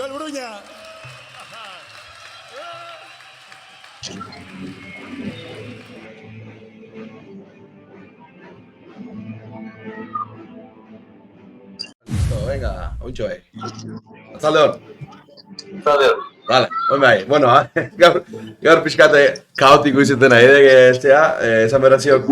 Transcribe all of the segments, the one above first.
Valbruña. Listo, venga, oitxo bai. Atzaldeon. Atzaldeon. Vale, oin bai, bueno, gaur pixkate kaotiko izaten nahi dek etxea, esan beratziok,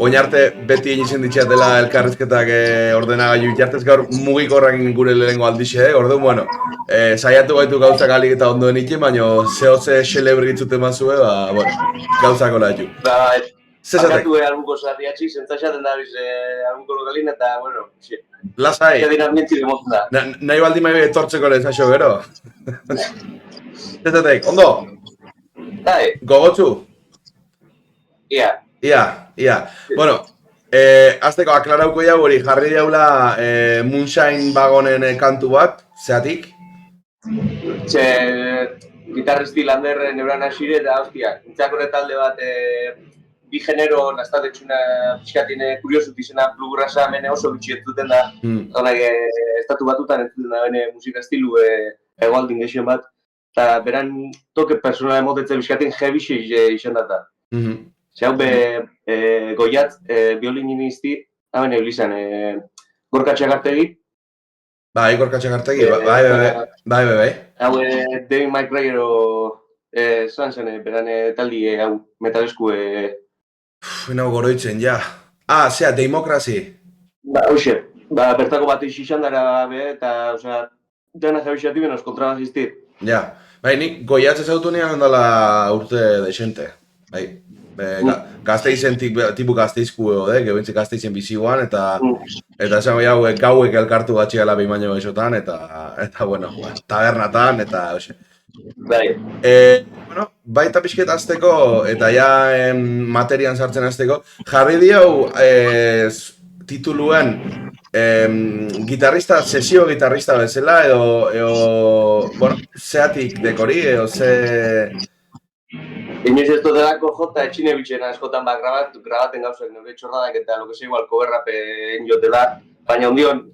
oin arte beti egin ditxatela elkarrizketak ordenagailu jartez gaur mugikorrak gure lehenengo aldixe, orduan, bueno, saiatu gaitu gauzak alik eta ondoen ikin, baina zehotze xelebritute mazue, bueno, gauzako laitu. Bakatu albuko zarriatxik, zentzaxaten da biz albuko lokalin eta, bueno, lasai. Jadinak mintzile mozen da. Nahi baldi mahi etortzeko lezaxo gero. Zezatek, ondo? Dai. Gogotzu? Ia. Bueno, azteko aklarauko jau hori jarri jaula Moonshine Wagonen kantu bat, zeatik? Gitarristi Landerren neuran asire eta hostiak. Intzakore talde bat bi genero naztaldetxuna pixkatine kuriosut izena bluegrassa mene oso bitxi entzuten da. Honak estatu batutan entzuten da bene musika estilu egoaldin gexien bat. Eta beran toke personala emotetze pixkatin hebixe izan data. Zau goiatz biolinisti, hamen eulizan Gorka Txagartegi. Bai, Gorka Txagartegi, bai. Hau David McRae zan zen, beran taldi hau metalesku. Nago goroitzen, ja. Zea, Democracy. Hoxe, bertako bat izan dara eta, osea, dena jabixati benos kontrabazizti. Ja, bai, nik goiatz ezautu nian ondala urte desente, bai. Gazteizen tipu gazteizku gebentzik gazteizen biziuan, eta esan hau gauek elkartu batxigala behin baino esotan, eta bueno, tabernatan, eta hoxe. Bai. Bueno, baita pixket azteko, eta ja materian sartzen azteko, jarri diau tituluen gitarrista, sesio gitarrista bezala, edo, bueno, zeatik dekori, edo ze... Inoiz ez dutelako jota etxine bitxena askotan grabaten gauzak nire txorradak eta lo que sea igual coverrapen jotela, baina ondion,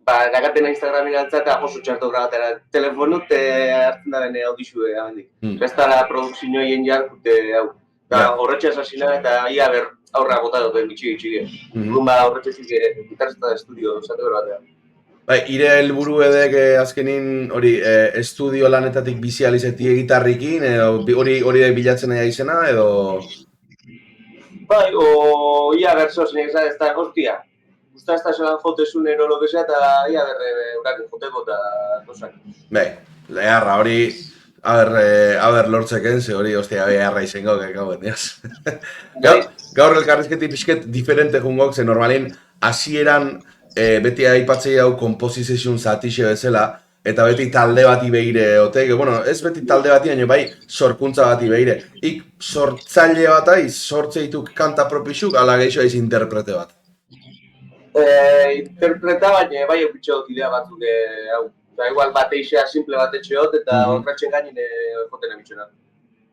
nagaten Instagramin altzata oso txarto grabatera telefonut hartzen da bene audizue amendik. Bestara produkzio hien jarkute hau. Horretxe asasina eta ia aurra bota duten bitxige. Horretxezik gitarrista estudio zate bero batean. Bai, ire helburu edek azkenin hori estudio lanetatik bizi alizetie gitarrikin, hori bilatzen nahi izena, edo... Bai, ia berzoz, nik ez da, hostia. Gusta ez da zelan jotesun ero lo que sea, eta ia urakin joteko eta tosak. Bai, leharra hori, haber lortzeken, ze hori, hostia, beharra izango, gauen, diaz. Gaur elkarrizketi pixket diferente jungok, ze normalin, hasieran beti aipatzei hau kompozizizun zatixe bezala, eta beti talde bati behire, bueno, ez beti talde bati, baina bai sorkuntza bati behire. Ik sortzaile bat aiz, sortzeituk kanta propixuk, ala geixo aiz interprete bat. Interpreta baina bai eukitxo idea batzuk hau. Igual bateixea simple bat etxeot eta horretxen gainin joten emitxona.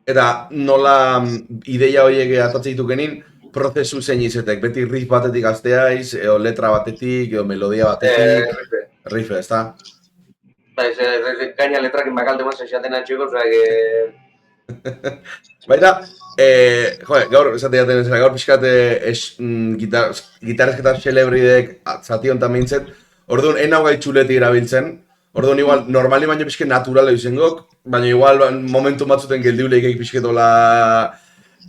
Eta nola ideia horiek atatzeitu genin, prozesu zein izetek, beti riff batetik azteaiz, edo letra batetik, edo melodia batetik, riff, ez da? Gaina letrakin bakalde mazan xaten atxeko, Baina, gaur, esate jaten ezela, gaur pixkate gitarrezketar xelebridek zati honetan behintzet, orduan, enau gai txuleti erabiltzen, orduan, igual, normali baino pixke naturala izengok, baina igual, momentu batzuten geldiuleik pixketola...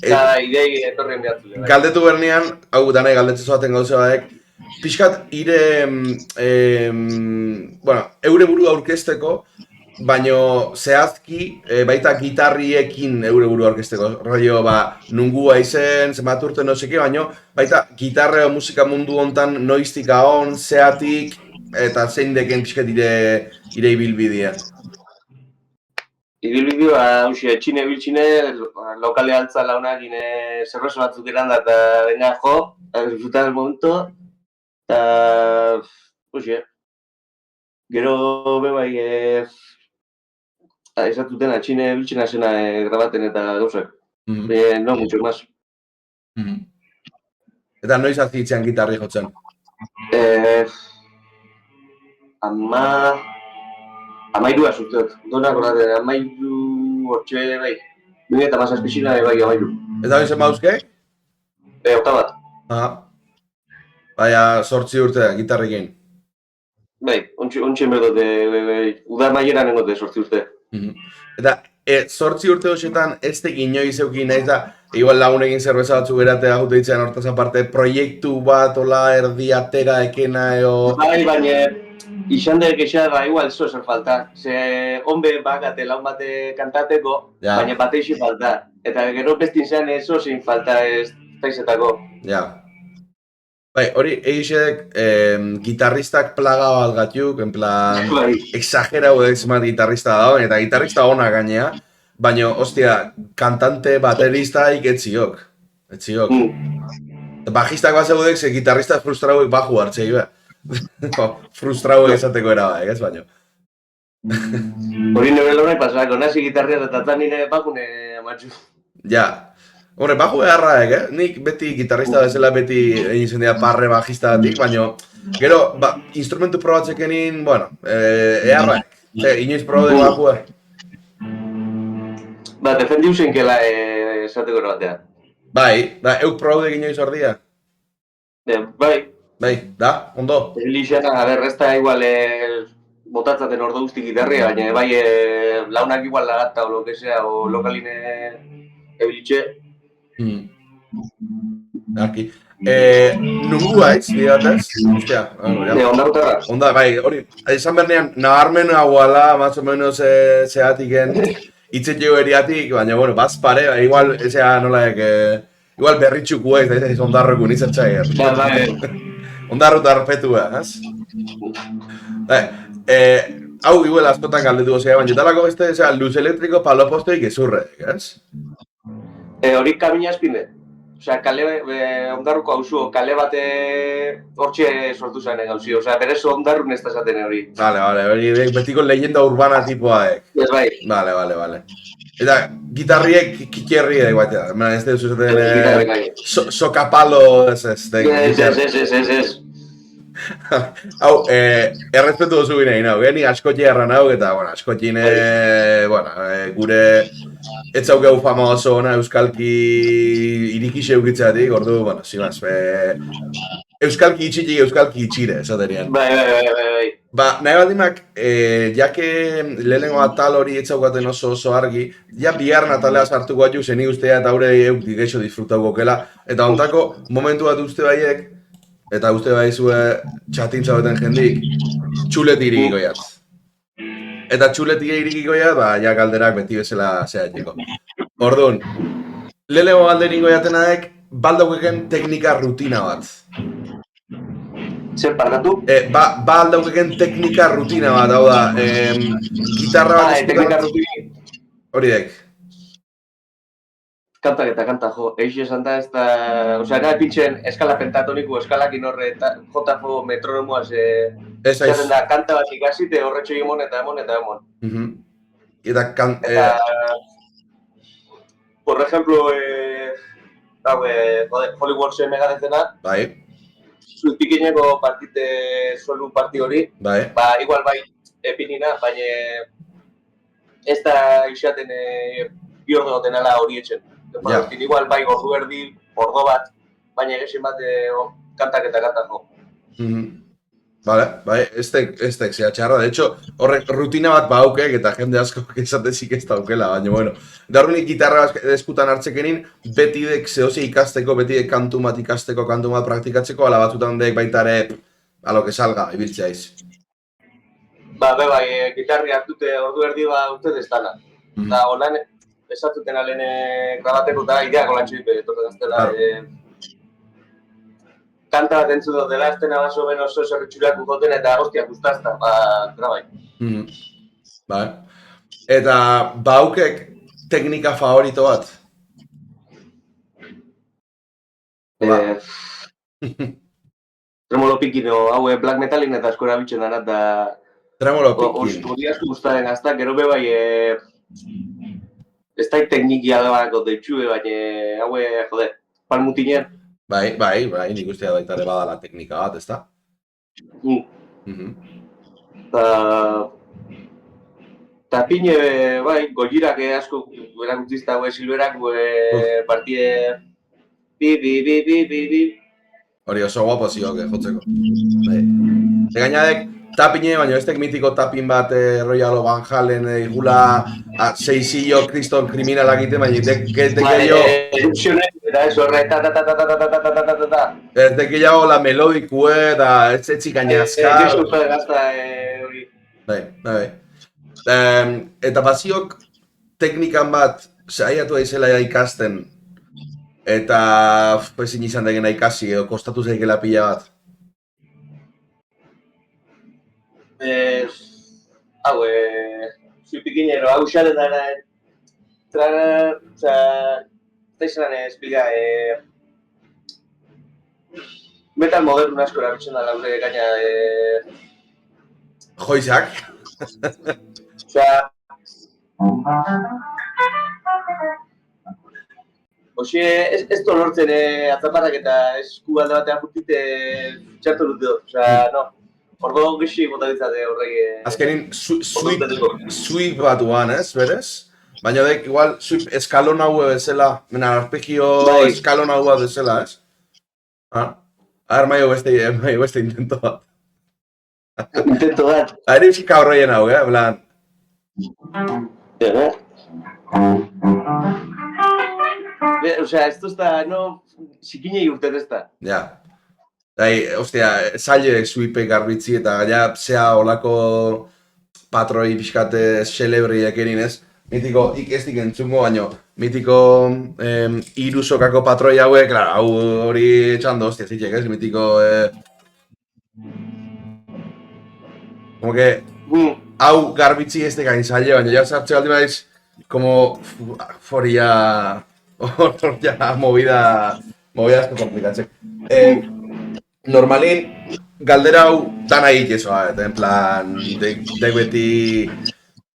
idei etorrien behatzen. Galdetu bernean, hau danai galdetzen zoaten gauza batek, pixkat ire, bueno, eure buru aurkezteko, baino zehazki, baita gitarriekin eure buru aurkezteko, rollo, nungua izen, zenbat urte no seki, baino, baita gitarra musika mundu hontan noiztika hon, zeatik, eta zein deken pixkat ire ibilbidea. Ibilbidea, hausia, etxine biltxine, lokale altza launak zerroso batzuk eran da, eta venga jo, disfrutar el momento, eta, hausia, gero bebai, esatuten etxine biltxena zena grabaten eta gauzak, no mucho más. Eta noiz azitzean gitarri jotzen? Amairua zuzteot, donak horrate, amairu hortxe bai. 2017 bai amairu. Eta bizen mauzke? Octabat. Baina, 8 urte gitarrekin. Bai, ontsi enberdote, udar maieran nengote 8 urte. Eta, 8 urte horietan ez tekin inoiz eukin nahiz da, igual lagunekin zerbeza batzu beratea jute ditzen hortaz aparte, proiektu bat, ola, erdi atera, ekena, eo... Bai, baina, izan dek eixea da, igual zo zer falta. Ze, honbe bakate laun bate kantateko, baina bate eixi falta. Eta gero bestin zean eso zein falta ez taizetako. Ja. Bai, hori egizedek gitarristak plaga bat gatiuk, en plan, exagerau egizmat gitarrista da, eta gitarrista ona gainea, baina, ostia, kantante, baterista iketziok. Etziok. Bajistak bat zegoedek, ze gitarrista frustrauek baju hartzei, be. Frustrauek esateko era, ez baino. Hori nire lorrai pasako, nazi gitarria eta nire bakune amatxu. Ja. Horre, baju beharraek, nik beti gitarrista bezala beti egin zen dira parre bajista batik, baina gero, instrumentu probatzekenin, bueno, eharraek. Inoiz probatu baju, Ba, defendiu zenkela esateko batean. Bai, euk probatu inoiz ordia? Bai. Bai, da, ondo? Lixena, a ber, ez da igual botatzaten ordo guzti gitarria, baina bai launak igual lagatta o lo que sea, o lokaline ebilitxe. Aki. Nungu haiz, digatez? Ostia, ondarrutarra. Onda, bai, hori, izan bernean, nabarmen hauala, más o menos zehatiken, itzetxeo eriatik, baina, bueno, baz pare, igual, ezea nolaek, igual berritxuku ez ondarroku nizertxai. Ondarru tarpetua, ez? Hau, igual, askotan galdetu gozea, baina, talako beste, luz elektriko palo postoik ezurrek, ez? Hori kamina espinde. Osea, ondarruko hauzu, kale bate hortxe sortu zen gauzi. Osea, berez ondarrun ez da esaten hori. Vale, hori betiko leyenda urbana tipoaek. Ez bai. Vale. Eta gitarriek kikierriek batea, ez da esaten... Sokapalo ez. Ez. Hau, errespetu duzu gine, ni askotxe erran hau, eta, bueno, askotxine, gure... Ez zaukegu fama oso ona euskalki irikixe eukitzeatik, ordu, bueno, zimaz, euskalki itxitik, euskalki itxire, esaterian. Bai. Ba, nahi bat dimak, jake lehenengo atal hori ez zaukaten oso argi, ja bigarren atalea sartu guatu zen ustea eta haure euk digeixo disfrutau gokela, eta ontako momentu bat uste baiek, eta uste baizue txatintza beten jendik, txuleti irikiko jatz. Eta txuletik irikikoia, ja galderak beti bezala zehatiko. Orduan, lehenengo galderingo jatenaek, baldaukeken teknika rutina bat. Zer parkatu? Baldaukeken teknika rutina bat, hau da, gitarra bat eskutan... Teknika rutina. Hori dek. Kantak eta kanta jo, eixo esan da ez da... Osea, nahi pitxen eskala pentatoniku, eskalakin horre, jotafo metronomoaz... Zaten da, kanta bat ikasite horretxo emon eta emon. Eta... Por ejemplo, Hollywood zen megadezena. Bai. Zulpikineko partite, suelu parti hori. Bai. Igual bai, epinina, baina... Ez da izaten bi ordo goten ala hori etxen. Igual bai ordu erdi, ordo bat, baina egesen bat kantak eta kanta jo. Bai, ez tek zea txarra. De hecho, horrek rutina bat baukek eta jende asko esatezik ez daukela, baina, bueno. Gaurnik gitarra eskutan hartzekenin, betidek zehose ikasteko, betidek kantu bat praktikatzeko, ala batzutan dek baitare, alo que salga, ibiltzeaiz. Bai, gitarri hartute ordu erdi bat uste destana. Eta holan, esatuten alene grabateko eta ideako lantxo dipe, etorten aztela. Kanta bat entzun dut dela, aztena baso ben oso zerritxurak ukoten eta hostia guztazta, grabai. Bai. Eta baukek teknika favorito bat? Tremolo pikino, hau black metalin eta asko erabiltzen dara eta... Tremolo pikin. Hori asko guztaren azta, gero be bai... Ez da teknikia dago deitxue, baina hau jode, palmutinen. Bai, nik ustea baitare badala teknika bat, ezta? Tapine, bai, Goyirak asko erakutziz dago Silverak partide bi. Hori oso guapo zioke, jotzeko. Gainadek, tapine, baina ez mitiko tapin bat Royal Van Halen igula seizillo kriston kriminala egiten, baina dekello... Erupzionen, eta ez horre, Ez dekello la melodikue, da ez etzik gainazka... Gexo gazta hori. Bai. Eta baziok teknikan bat saiatu aizela ikasten eta ezin izan degena ikasi edo kostatu zaikela pila bat. Hau, zuipikinero, hau xaren dara, eta izan esplika, metal modernu asko erabiltzen da laure gaina, Joizak. Oxe, ez lortzen atzaparrak eta esku alde batean putite txartu dut dut, no. Ordo gexi bota ditzate horrek... Azkenin, sweep bat uan, ez, berez? Baina dek, igual, sweep eskalon hau bezala, arpegio eskalon hau bezala, ez? A ver, maio beste intento bat. Intento bat. Ari pixika horreien hau, blan... Osea, esto está, no, sikinei urten ez da. Ja. Ostia, zailek sweepek garbitzi eta gaina zea olako patroi pixkate celebriek erin ez. Mitiko, ez dik entzungo, baino, mitiko irusokako patroi hauek, hau hori txando, ostia, zitzek ez, mitiko... Como que, hau garbitzi ez dekain zaile, baina ja sartze aldi baiz, como, foria... ya movida asko komplikatzek. Normalin, galdera hau dana egitezoa, en plan, dek beti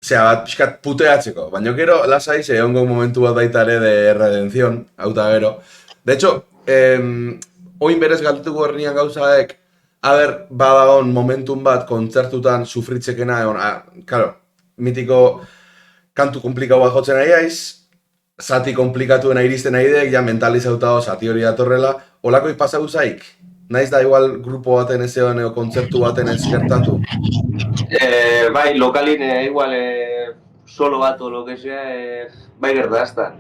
zea bat pixkat puteatzeko, baina gero lasai ze egongo momentu bat baita ere de redención, hau da gero. De hecho, oin berez galdetuko herrian gauzaek, badagon momentun bat kontzertutan sufritzekena, claro, mitiko kantu komplikau bat jotzen nahi aiz, zati komplikatuena iristen nahi dek, ja mentalizautao zati hori datorrela, holako ipasau zaik? Naiz da igual grupo baten ez egon eo kontzertu baten ez gertatu? Bai, lokalin igual solo bat o lo que sea, bai gertazta.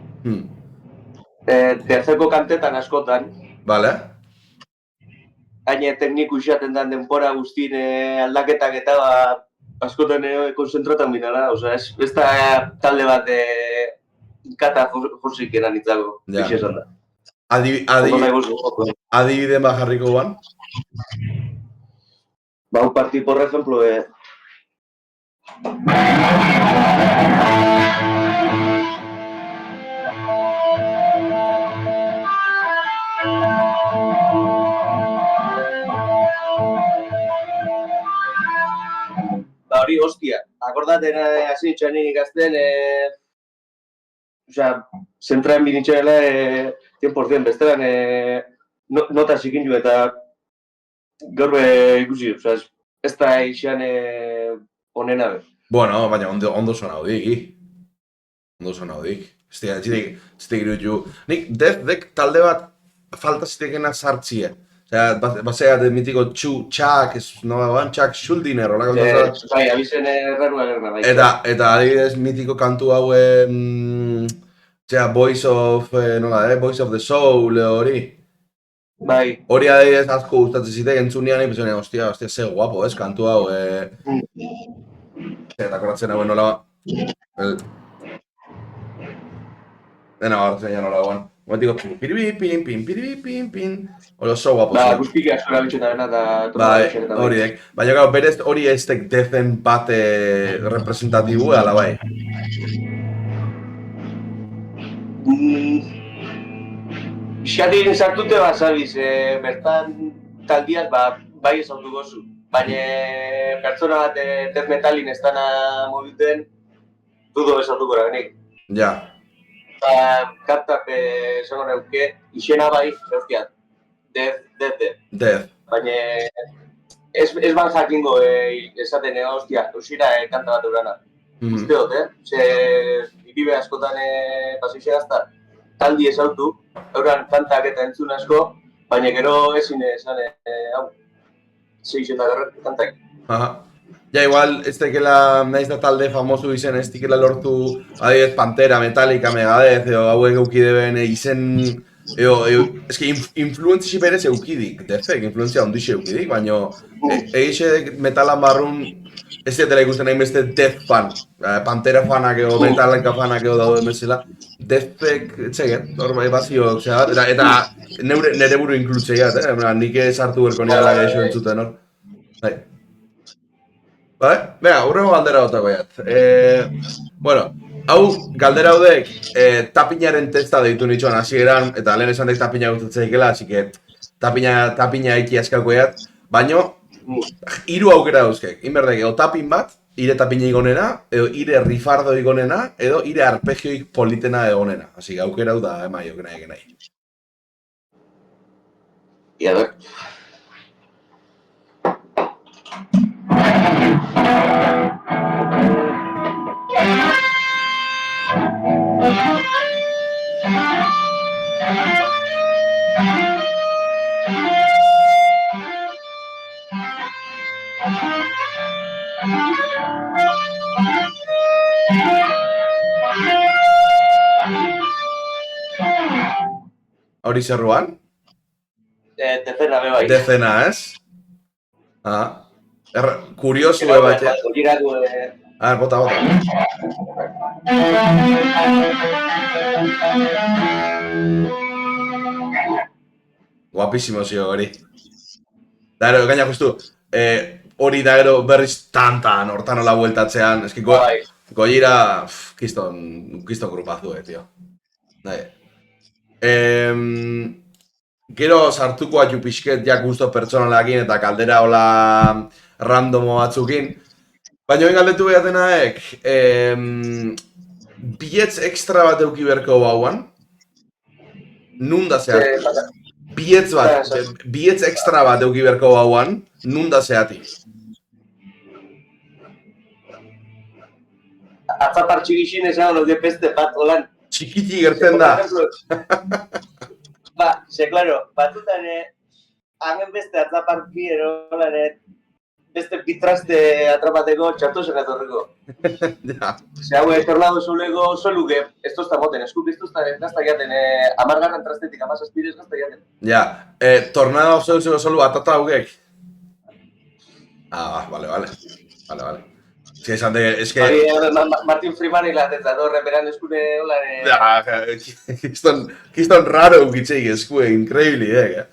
Terceko kantetan askotan. Vale. Gaine tekniku isaten den denpora guztien aldaketak eta askotan konzentratan binara, osea, ez da talde bat kata josik eran itzago, pixe esan da. Adibide bat jarriko guan? Un parti, por ejemplo, hori, hostia, akordaten hasi nitxanin ikazten, osea, zentraen binitxanela 100% bestelan nota zikin jo eta gaur ikusi, osea, ez da eixan onena be. Bueno, baina ondo zona hodik, Ondo zona hodik. Zitek irutu. Nik dek talde bat falta zitekena sartzie. Osea, basea de mitiko txak, txak Schuldiner, hola gauza. Bai, abizen errarua gerna, bai. Eta adibidez mitiko kantu haue, Voice of the Soul hori. Bai. Hori adibidez asko gustatzen zitek entzunean, ipesonean, ostia, ze guapo, ez, kantu hau. Eta koratzen hauen nola... Dena barratzen ja nola guan. Momentiko, piribipin, hori oso guapo. Guztiki asko erabiltzen dena eta... Hori dek. Baina gau, berez hori ez dek dezen bate representatibu, ala bai. Pixkatik sartute bat zabiz, bertan taldiaz bai esautu gozu. Baina pertsona bat death metalin ez dana mobiten, dudo esautuko erabenik. Ja. Kartak esango neuke, izena bai, zehazkiat, death. Baina ez ban jakingo esaten, hostia, usira kanta bat eurana. uste dut, iribe askotan paseixe gazta, taldi esautu, euran kantak eta entzun asko, baina gero ezin esan, hau, seix eta garrat kantak. Ja, igual, ez tekela, naiz da talde famosu izen, ez tekela lortu, adibidez, Pantera, Metallica, Megadeth, edo hauek eukideben izen, eske influentzisi berez eukidik, defek, influentzia ondixe eukidik, baina egixe metalan barrun, ez dira ikusten nahi beste Death fan, Pantera fanak edo Metallica fanak edo dauden bezala, defek, etxeget, hor bai bazio, eta nere buru inklutxegat, nik sartu berko nirala gehiago entzuten hor. Venga, urrengo galdera dutako jat. Bueno, hau galdera haudek tapinaren testa deitu nitxoan hasieran eta lehen esan dek tapina gustatzea así que tapina eki askako jat, baino, hiru aukera dauzkek, inberdek, edo tapin bat, ire tapina igonena, edo ire rifardo igonena, edo ire arpegioik politena egonena. Así que aukera hau da emaio, nahi nahi. Y a ver. Hori zerruan? Dezena be bai. Dezena, ez? Kuriosu bat. A ver, bota. Guapísimo zio hori. Da ero, gaina justu, hori da ero berriz tantan, hortan hola bueltatzean, eski goira, kiston grupazu, tio. Gero sartuko atu pixket jak gusto pertsonalakin eta kaldera hola randomo batzukin. Baina hori galdetu behatenaek, bietz ekstra bat euki berko bauan, nunda zeat? Bietz ekstra bat euki berko bauan, nunda zeati? Atzapar txigixin esan hori peste bat holan. Txikiti gerten da. Ba, claro, batutan hamen beste atzapar biero holan beste pitraste atrapateko txartosen atorreko. Ja. Haue, tornado solego soluke, esto está moten, eskuk esto está gazta jaten, amargarran trastetik, amazazpirez gazta jaten. Ja, tornado solu atata haugek? Vale. Si esan de, eske... Martin Freeman hilatetza, beran eskune hola... Kiston raro eukitzeik eskue, increíble.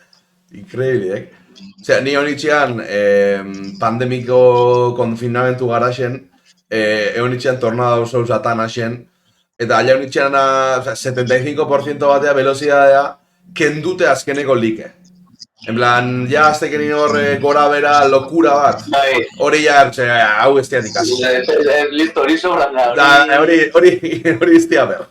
Osea, ni honitxean pandemiko konfinamentu garaxen, honitxean tornado souz atan haxen, eta aia honitxean 75% batea velocidadea kendute azkeneko like. En plan, ja azteken hor gora bera lokura bat. Hori ja, hau ez tiatik hasi. Listo, hori sobran da. Hori iztia ber.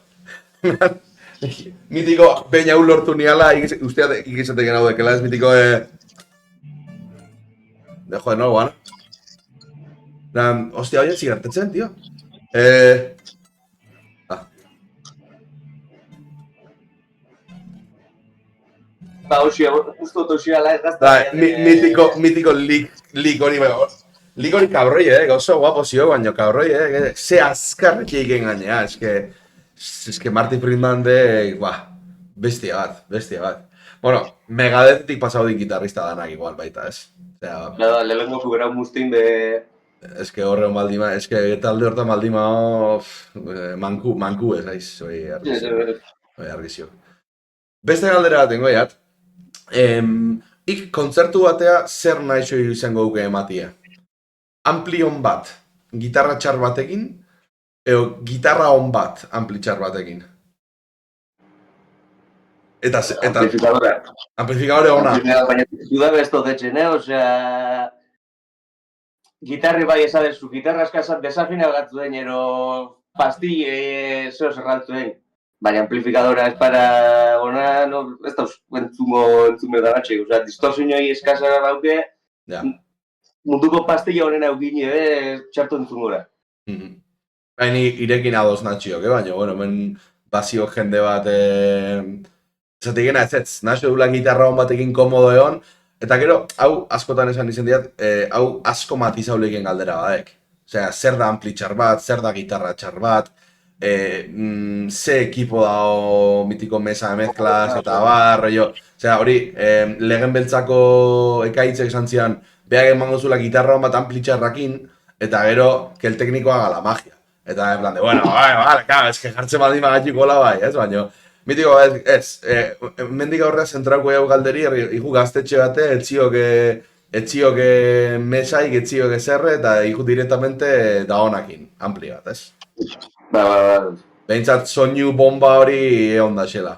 Mitiko, peina hau lortu niala, ikizatek hau dekela ez, mitiko... Dejo de nuevo, hostia, oye, zigartetzen, tío. Ba, justo toxia la ez gazta. Mitiko lik hori kabroi, gauzo guapo zio, baina kabroi, ze azkarreki egin gainea, eske Martin Friedman de, bestia bat. Bueno, Megadethetik pasau dik gitarrista danak igual baita, ez? Nada, lehenko zubera mustin de... Eske horrean baldima, eske talde hortan baldima manku ez, aiz, oi argizio. Beste galdera bat tengo, jat. Ik kontzertu batea zer naixo izango duke ematia? Ampli on bat, gitarra txar batekin, edo gitarra on bat, ampli txar batekin? Amplificadore ona. Baina zudabe ez dotzetxen, osea... Gitarri bai esadezu, gitarra eskazat desafina gatu den, ero pastille zeo zerraltu den. Baina amplificadora ez para ona, ez da entzume da batxek, osea, distorsioi eskazara dauke, munduko pastilla honen augin txartu entzungora. Ni irekin adoz natxiok, baina, bueno, hemen bazio jende bat, esatik gena ez, naxo dula gitarra hon batekin komodo egon, eta gero, hau askotan esan izan diat, hau asko matizaulekin galdera badek. Osea, zer da ampli txar bat, zer da gitarra txar bat, ze ekipo dao mitiko mesa de mezclas, eta bar, rollo. Osea, hori, legen beltzako ekaitzek esan zian, behak emango zula gitarra hon bat ampli txarrakin, eta gero, que el técnico haga la magia. Eta en plan de, bueno, vale, claro, es que jartzen baldin magatxiko la bai, ez, baina, mitiko, mendik aurrera zentrauko jau galderi, iku gaztetxe bate, etxioke mesaik, etxioke zerre, eta iku directamente da honakin, ampli bat, ez? Ba. Behintzat, soinu bomba hori egon da xela.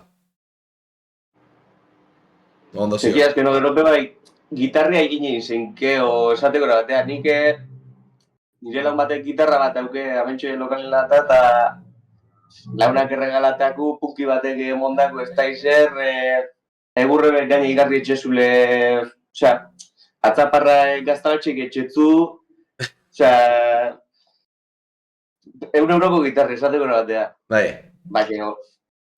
Ondo zio. Egia, que no, gero bai, gitarria egin zenkeo esateko batea, nik nire laun batek gitarra bat auke amentxoen lokalela eta launak erregalateaku, punki batek mondako ez da izer, egurre gaine igarri etxezule, osea, atzaparra gaztalatxek etxetzu, osea, €1 gitarra esateko batea. Bai. Baina,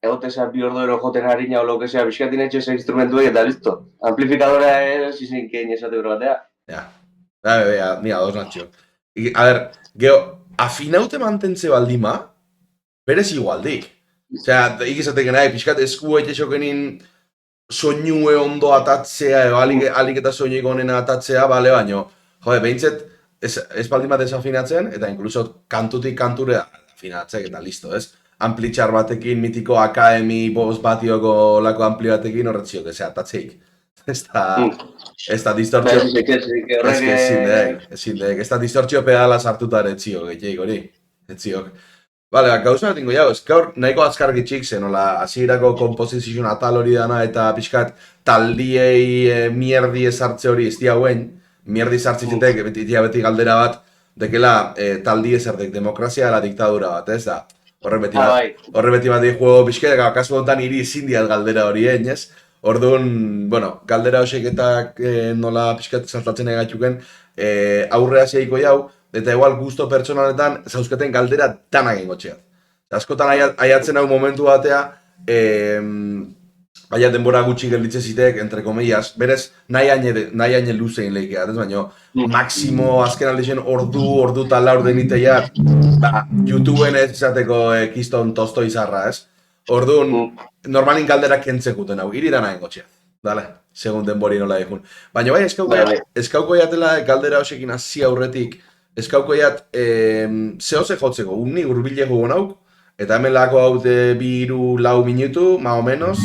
egotezan bi ordero joten harina o lo que sea, bizkatin etxez instrumentu eta listo. Amplifikadora ez izinkein esateko batea. Ja, ni ados natxio. A ver, geho, afinaute mantentze baldima, berez igualdik. Osea, ikizatek nahi, pixkat esku etxesokenin soinue ondo atatzea, alik eta soinuik onena atatzea, bale, baino, jode, behintzet, ez baldin bat desafinatzen, eta inkluso kantutik kanture afinatzek, eta listo, ez? Amplitxar batekin, mitiko AKMI, bost batioko lako ampli batekin, horretziok, ez atatzeik. Ez da distortzio... Ez da distortzio pedala sartuta ere etziok, etxeik hori. Etziok. Bale, gauza bat ingo jau, ez gaur nahiko azkar gitxik zen, hola, hasierako kompozizion atal hori dana eta pixkat taldiei mierdi ezartze hori ez diauen, mierdi ezartzitek, beti galdera bat, dekela taldi ezartek demokrazia la diktadura bat, ez da? Horre beti bat juego pixkat, kasu honetan hiri ezin diat galdera hori ez? Orduan, bueno, galdera hoxeketak nola pixkat saltatzen egatxuken, aurrea zeiko jau, eta igual gusto pertsonaletan zauzketen galdera danak ingotxeat. Askotan aiatzen hau momentu batea, aia denbora gutxi gelditze zitek, entre comillas, berez nahi haine luzein leikeat, ez baino, maksimo azken aldixen ordu eta laur deniteiat, YouTubeen ez izateko kiston tosto izarra, ez? Orduan, normalin galderak kentzekuten hau, iri dana ingotxeat. Dale, segun denbori nola ekun. Baina bai, eskauko jatela galdera hoxekin hasi aurretik, eskauko jat, zehose jotzeko, unni urbileko gonauk, eta hemen lako hau 2-4 minutu, ma o menos,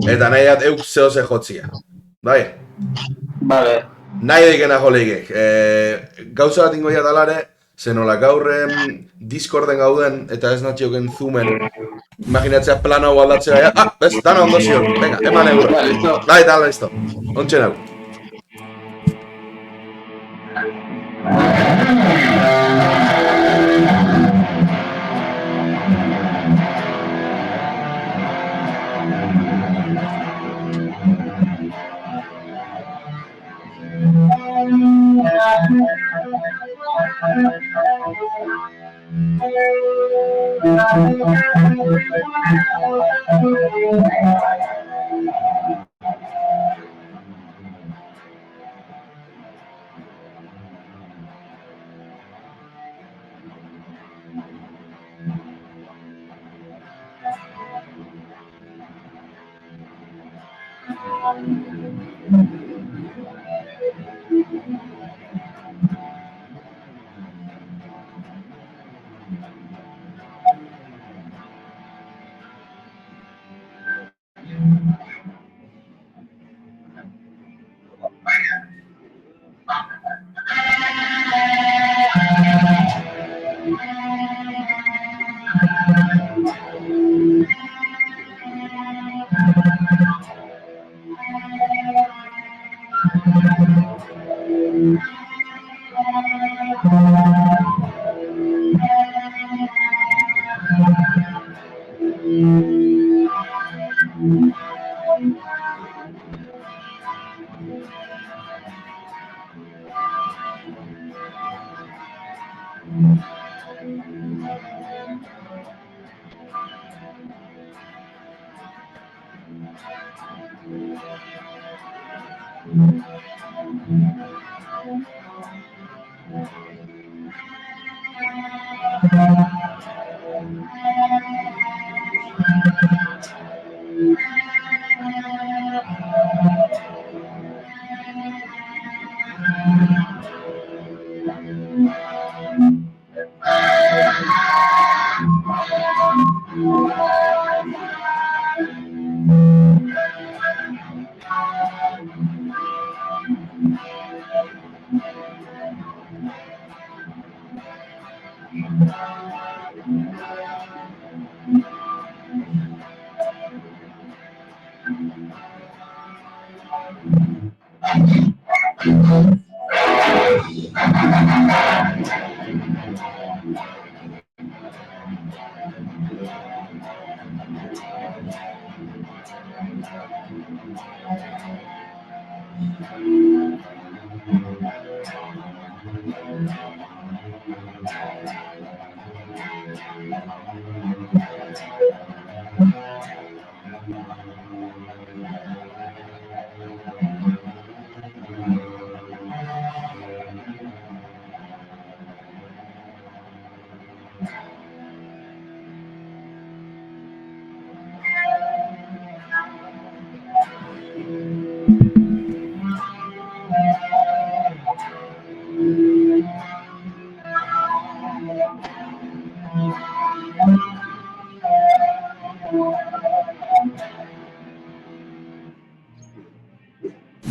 eta nahi jat euk zehose jotzia. Bai? Vale. Nahi daikena joleikek. Gauza bat ingo jat alare, zenola gaur Discorden gauden, eta ez natxioken zoomen, imaginatzea plano hau aldatzea, bez, dana ondo zion, venga, eman euro. Bai, eta listo, ontsen hau.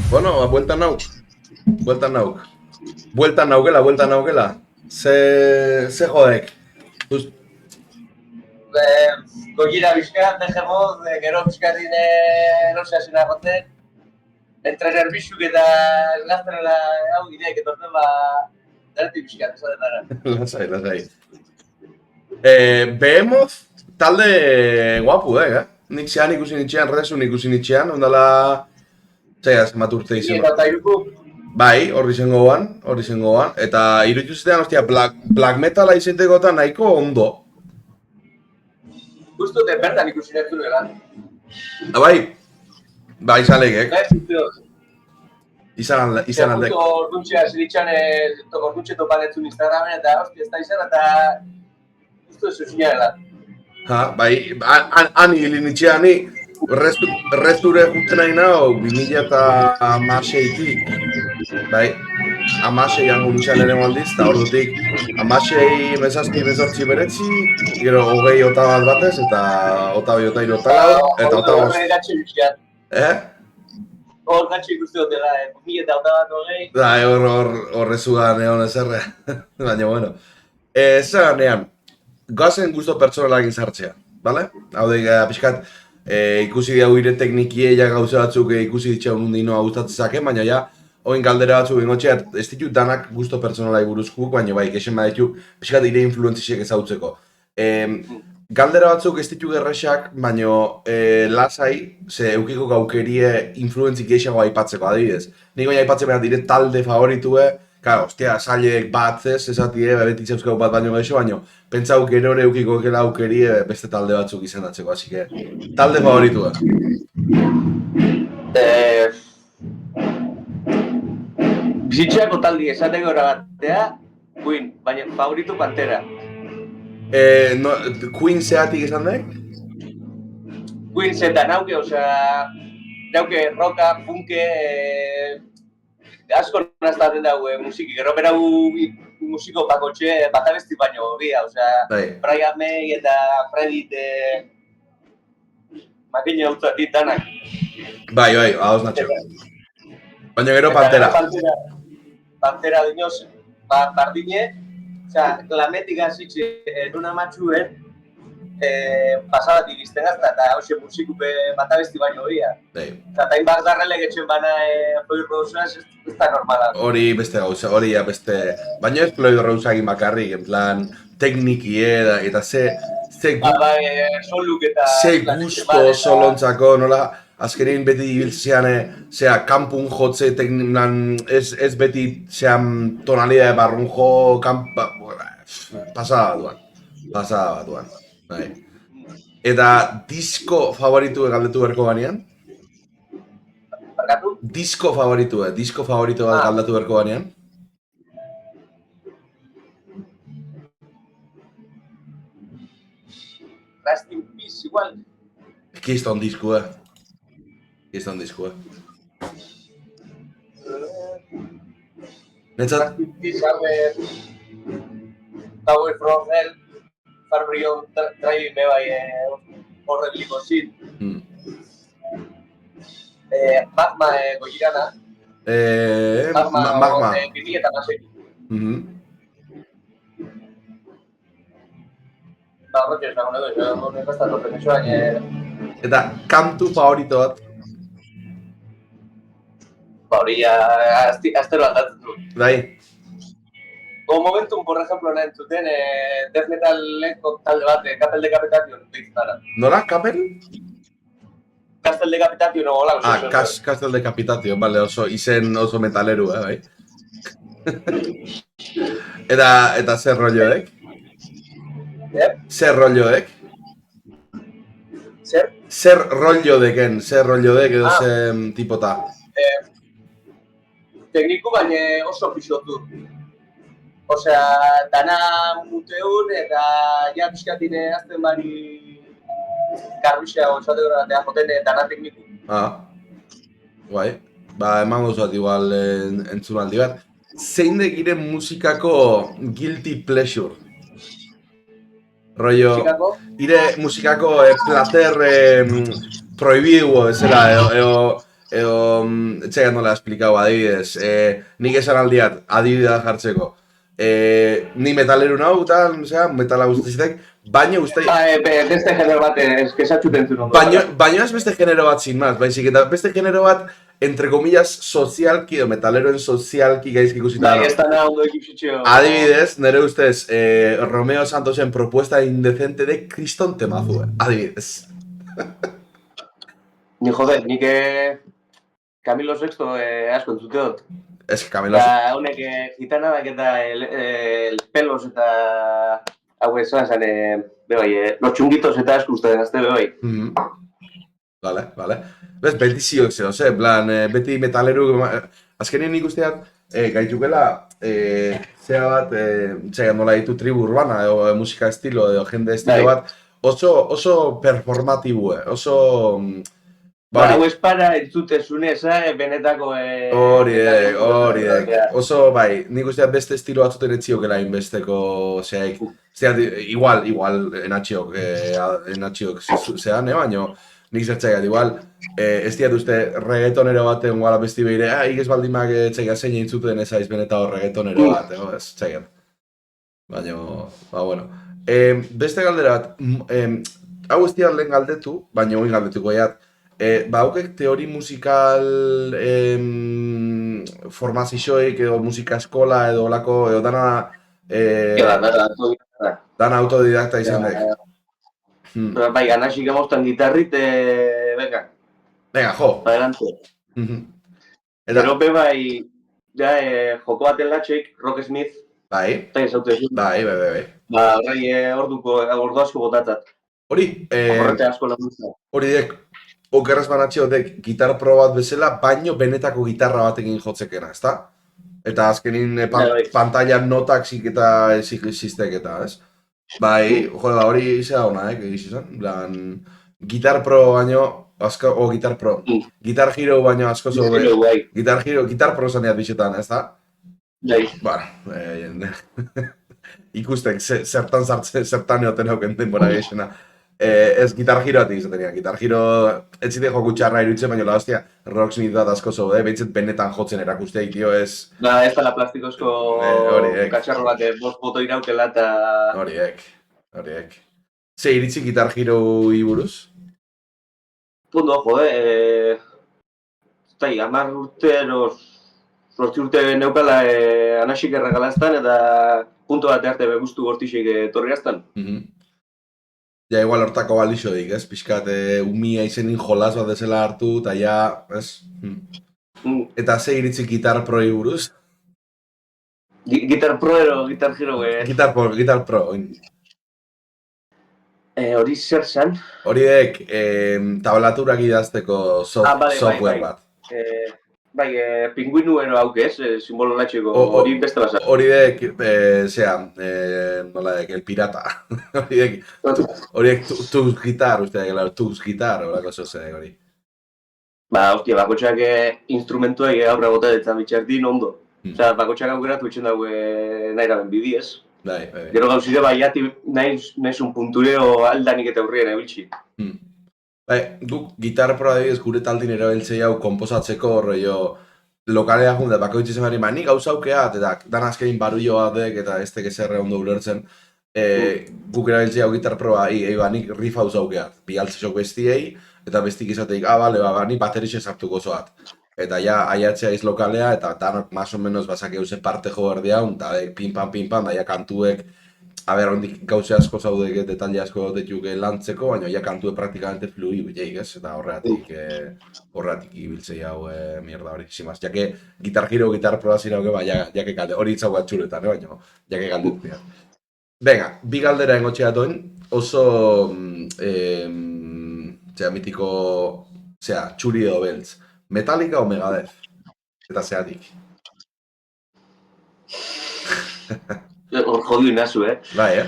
Bueno, bueltan nauk. Bueltan nauk. Bueltan naukela. Ze jodek. Gojira bizkat, dejemos, gero bizkatin erosia zena goten, entre nervixuk eta esgaztenela hau gideak etorten derti bizkat, esaten dara. Lasai. Behemoz, talde guapu, Nik zean ikusi nitxean, resun ikusi nitxean, ondala... Zaiaz, urte izan. Eta iruko? Bai, horri zengo goan. Eta irutu zitean, ostia, black metala izentekotan nahiko ondo. Justo de bertan ikusi netzun egan. Bai, izan legek. Izan aldek. Orduntxea ziritxan, orduntxe topan etzun Instagramen, eta hostia, ez da izan, eta... Justo ez usinarela. Bai, han hilin itxean, resture jutzen nahi nago, 2016-tik. Bai, 16 hango nintxan ere aldiz, eta ordutik 16, 17 beretzi, gero 20 ota bat batez, eta ota bi ota iru ota lau, eta ota bost. Hor gatxe ikuste dutela, 2000 eta ota bat hogei. Horrezugan egon ezerre, baina bueno. Zer ganean, goazen guztu pertsonalak izartzea, bale? Hau da, pixkat, ikusi dugu ire teknikie ja gauza batzuk ikusi ditxeun undinoa gustatzezake, baina ja, oin galdera batzuk ingotxea, ez ditu danak gusto pertsonalai buruzkuk, baina bai, kesen baditu, pixkat ire influenziziek ezautzeko. Galdera batzuk ez ditu gerrexak, baina lasai, ze eukiko gaukerie influentzik geixago aipatzeko, adibidez. Nik baina aipatzen behar dire talde favoritue, claro, ostia, sailek bat ez, esatie, beti zeuzkau bat baino geixo, baina pentsau gero ere eukiko ekela aukerie beste talde batzuk izendatzeko, así que, talde favoritua. Bizitxeako taldi esateko erabatea, Queen, baina favoritu Pantera. Queen zeatik esan dek? Queen zetan nauke, osea, nauke roka, funke, asko naztaten dago musiki, gero berau musiko bakotxe bat abesti baino bia, osea, Brian May eta Freddy makina utzatik danak. Bai, hauz natxo. Baina gero Pantera. Pantera dinoz, bardine, osea, klametik azitxe eruna matxuen, pasabatik izten gazta, eta hauxe musikupe bat abesti baino bia. Eta hain bagdarrelek etxen bana Floyd Rose ez da normala. Hori beste gauza, hori beste... Baina ez Floyd Rose egin bakarrik, en plan, teknikie eta ze gusto solontzako, nola, azkenein beti ibiltzean, kanpun jotze teknikan, ez beti tonalidade barrun jo, pasada bat duan. Eta disko favoritu galdetu berko banean? Barkatu? Disko favoritu bat galdetu berko banean? Rest in Peace, igual. Keystone diskua. Keystone diskua. Netzat? Rest in Peace, Tower from Hell, Far Beyond Driving me bai horren liko zin. Magma Goirana. Magma. 2006. Horretxe esango dugu, ez da torren eso, baina... Eta kantu favorito bat? Hori ja, astero aldatzen du. Bai? Momentum, por ejemplo, nahi entzuten, death metaleko talde bat, Castle Decapitation deitzen dara. Nola, Capel? Castle Decapitation hola, oso. Castle Decapitation, bale, izen oso metaleru, bai? Eta zer rolloek? Zer rolloek? Zer? Zer rollo deken, edo zen tipota? Tekniku baina oso pixotu. Osea, dana muteun eta ja pixkatine azten bari garbixea osate gara joten dana tekniku. Guai. Ba, emango zuat igual entzunaldi bat. Zein gire musikako guilty pleasure? Rollo, ire musikako plater prohibiduo, ezera, edo etxegat nola esplikau adibidez. Nik esan aldiat, adibidea jartzeko. Ni metaleru nahu, metala guztizitek, baina guztai... Beste genero bat, eskesatxuten zuen ondo. Baina ez beste genero bat sin maz, baizik eta beste genero bat, entre comillas, sozialki, edo metaleroen sozialki gaizki ikusita. Bai, ez da nahi ondo ikipsitxeo. Adibidez, nire ustez, Romeo Santosen propuesta indecente de Kriston temazu, adibidez. Ni jode, nik Camilo Sexto asko entzute dut. Ez que Camilo... Eta honek gitanadak eta el pelos eta hau esan, bebai, los txungitos eta asko uste gazte bebai. Vale. Bez, beti zioek zeo, en plan, beti metaleru... Azkenien nik usteat, gaitukela, zera bat, nola ditu tribu urbana, edo musika estilo, edo jende estilo bat, oso performatibue, oso... Hau espara entzutezunez, benetako... Horiek. Oso, bai, nik usteat beste estilo batzuten etziokela inbesteko, zeak, igual, enatxiok zean, baino, nik zertzaiat, igual, ez diat uste reggaetonero baten guala besti behire, ikez baldimak txaiat zein entzuten ezaiz benetako reggaetonero bat, ez txaiat. Baina, bueno. Beste galdera bat, hau ez diat lehen galdetu, baina hori galdetuko jat, haukek teori musikal formazioik edo musika eskola edo olako, edo dana... Dana autodidakta izan dek. Bai, ganasik emostan gitarrit, venga. Venga, jo. Adelante. Erope bai, joko baten latxeik, Rock Smith. Bai. Bai. Ba, horrei ordu asko botatzat. Hori, horrete asko laguntza. Hori dek, okerraz banatxeotek gitar pro bat bezala, baino benetako gitarra batekin jotzekena, ezta? Eta azkenin pantailan notak zik eta ziztek eta, ez? Bai, hori izan hona, egiz izan? Gitar pro baino, gitar pro. Gitar hero baino asko zobe. Gitar pro zaneat bizetan, ez da? Bai. Bueno, ikusten, zertan eoten hauken denbora geixena. Ez gitar giroatik izaten, gitar giro ez zite joku txarra iruditzen, baina hostia, Rocksmith bat asko zaude, behintzat benetan jotzen erakusteik, tio, ez... Ez dala plastikozko katxarro bat, bost boto irautela eta... Horiek. Ze iritzi gitar giro iburuz? Pundo, jode, 10 urte neukala anasik erregalaztan eta punto bat arte beguztu gortixik torriaztan. Ja, igual hortako balixo dik, ez? Piskat, umia izenin jolaz bat ezela hartu, eta ja, ez? Eta ze iritzi gitar proi buruz? Gitar pro ero, gitar giro, Gitar pro, hori zer zan? Hori dek, tablaturak idazteko software bat. bai, pinguinuero hauk ez, simbolo latxeko hori beste basa. Hori dek, nola dek, el pirata. Hori dek, tuz gitar, uste dek, tuz gitar, horako zozea hori. Ba, hostia, bakotxak instrumentuak aurra bota eta bitxardin ondo. Osea, bakotxak aukeratu itxen daue nahi raben bidiez. Bai. Gero gauzide, bai, jati nahizun puntureo aldanik eta hurrien ebiltsi. Bai, guk gitar pro adibidez gure taldin erabiltzei hau komposatzeko horreio lokalea junta, bakoitzitzen bari, nik gauza aukeat, eta dan azkenin barulloa dek, eta ez teke zerre ondo ulertzen, guk erabiltzei hau gitar proa, nik riff hau zaukeat, bi altzesok bestiei, eta bestik izateik, bale, nik baterixe sartuko zoat. Eta ja, aiatzea iz lokalea, eta danok más o menos bazak eusen parte jo berdia, eta pin-pan, da ja kantuek, hondik gauze asko zaudek, detalle asko detuk lantzeko, baina ja kantue praktikamente flui bileik, ez? Eta horretik ibiltzei hau mierda hori, simaz. Jake gitar giro, gitar proa zirauke, jake galde, hori itzau txuretan, baina jake galde. Venga, bi galdera engotxea doen, oso, mitiko, txuri edo beltz. Metallica o Megadeth? Eta zeatik. Hor jodu inazu, Bai,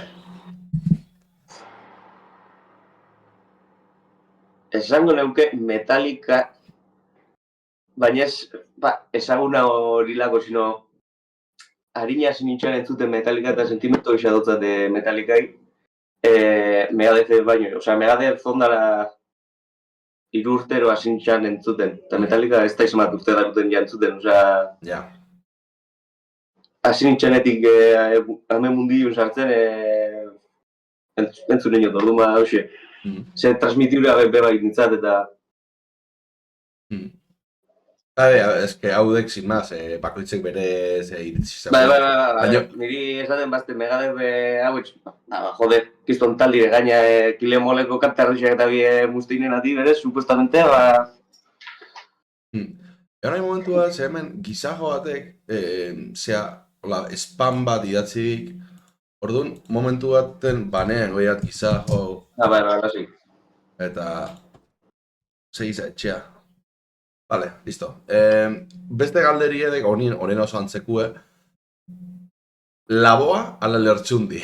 Esango neuke Metallica, baina ezaguna hori lako, sino harina nintzen entzuten Metallica eta sentimentu esadotzat Metallicai. Megadeth baino, osea, Megadeth ondara 3 urtero asintxan entzuten, eta Metallica ez da izamat urte daruten ja entzuten, osea... Ja. Hasi nintzenetik hemen mundilun sartzen entzun nion, orduan hauxe. Ze transmitiura beba nintzat eta... Ezke hau dek sin maz, bakoitzek bere iritsi. Bai, niri esaten bazte Megadeth hauetx, jode, kiston taldi gaina kile moleko kantarrixak eta bie muztinen ati berez, supuestamente, Egon nahi momentua, ze hemen gizajo batek, spam bat idatzik, orduan, momentu baten banean goiat gizajo... Bai, hasi. Eta... Segiza etxea. Vale, listo. Beste galderi edek, honen oso antzekue, laboa ala lertxundi?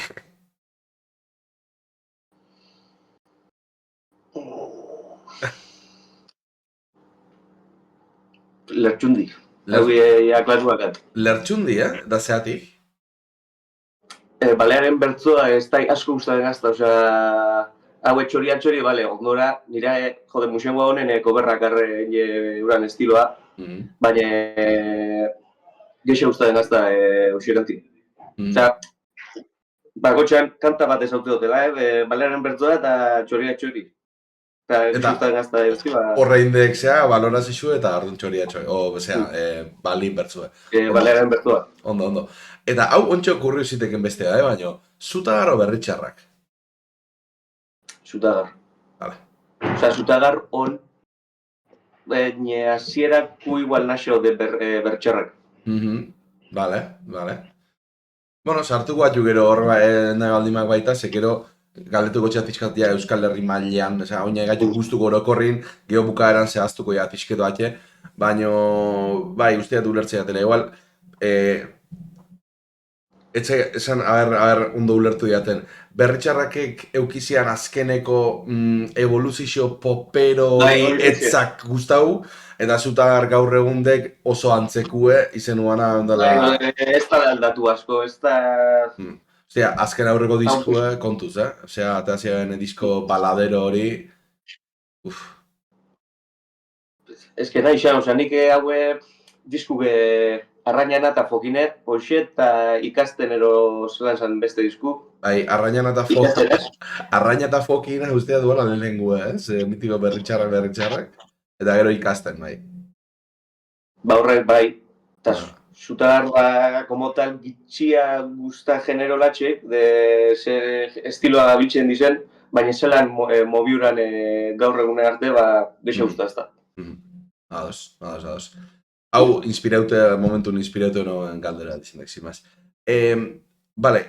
Lertxundi. Klasuakat. Lertxundi, da zeatik? Balearen bertzoa ez da asko guztaren gazta, osea... Hau txori, bale, ondora, nire, jode, museoa honen koberrak uran estiloa, baina gexe guztaren gazta usikantik. Osea, bakotxean kanta bat ezaute dutela, balearen bertzoa eta txori. Eta gexe guztaren gazta estiloa. Horre indek zea, baloraz isu eta ardun txori, balin bertzua. Balearen bertzoa. Ondo. Eta hau ontxo kurriusiteken bestea, baina, zutagar o berritxarrak? Zutagar. Vale. Osea, zutagar on, baina hasierako igual naxo de bertxarrak. Vale. Bueno, sartuko batu gero hor nahi baldimak baita, zekero galdetuko txatizkatia Euskal Herri mailean, oina egaitu guztuko orokorrin, geho bukaeran zehaztuko jatizketo batxe, baina, bai, ustea du lertzea dela, igual, esan, ondo ulertu diaten, berritxarrakek eukizian azkeneko evoluzio popero etzak guztau, eta zutagar gaur egundek oso antzekue izenuana ondala... Ez da aldatu asko, ez da... Ostia, azken aurreko diskue kontuz, Osea, eta ziren disko baladero hori... Ez que nahi xa, osea, nik haue diskuge Arrañana eta Fokine, hoxe eta ikasten ero zelan zan beste disku. Bai, Arrañana eta Fokine ustea duela lehenengu, mitiko berritxarrak, eta gero ikasten, bai. Ba horrek, bai, eta zutagar, como tal, gitxia guzta genero latxek, de zer estiloa gabiltzen dizen, baina zelan mobiuran gaur egune arte, gexe guzta ez da. Ados. Hau, momentun inspiraute noen galdera dizendak, zimaz. Bale,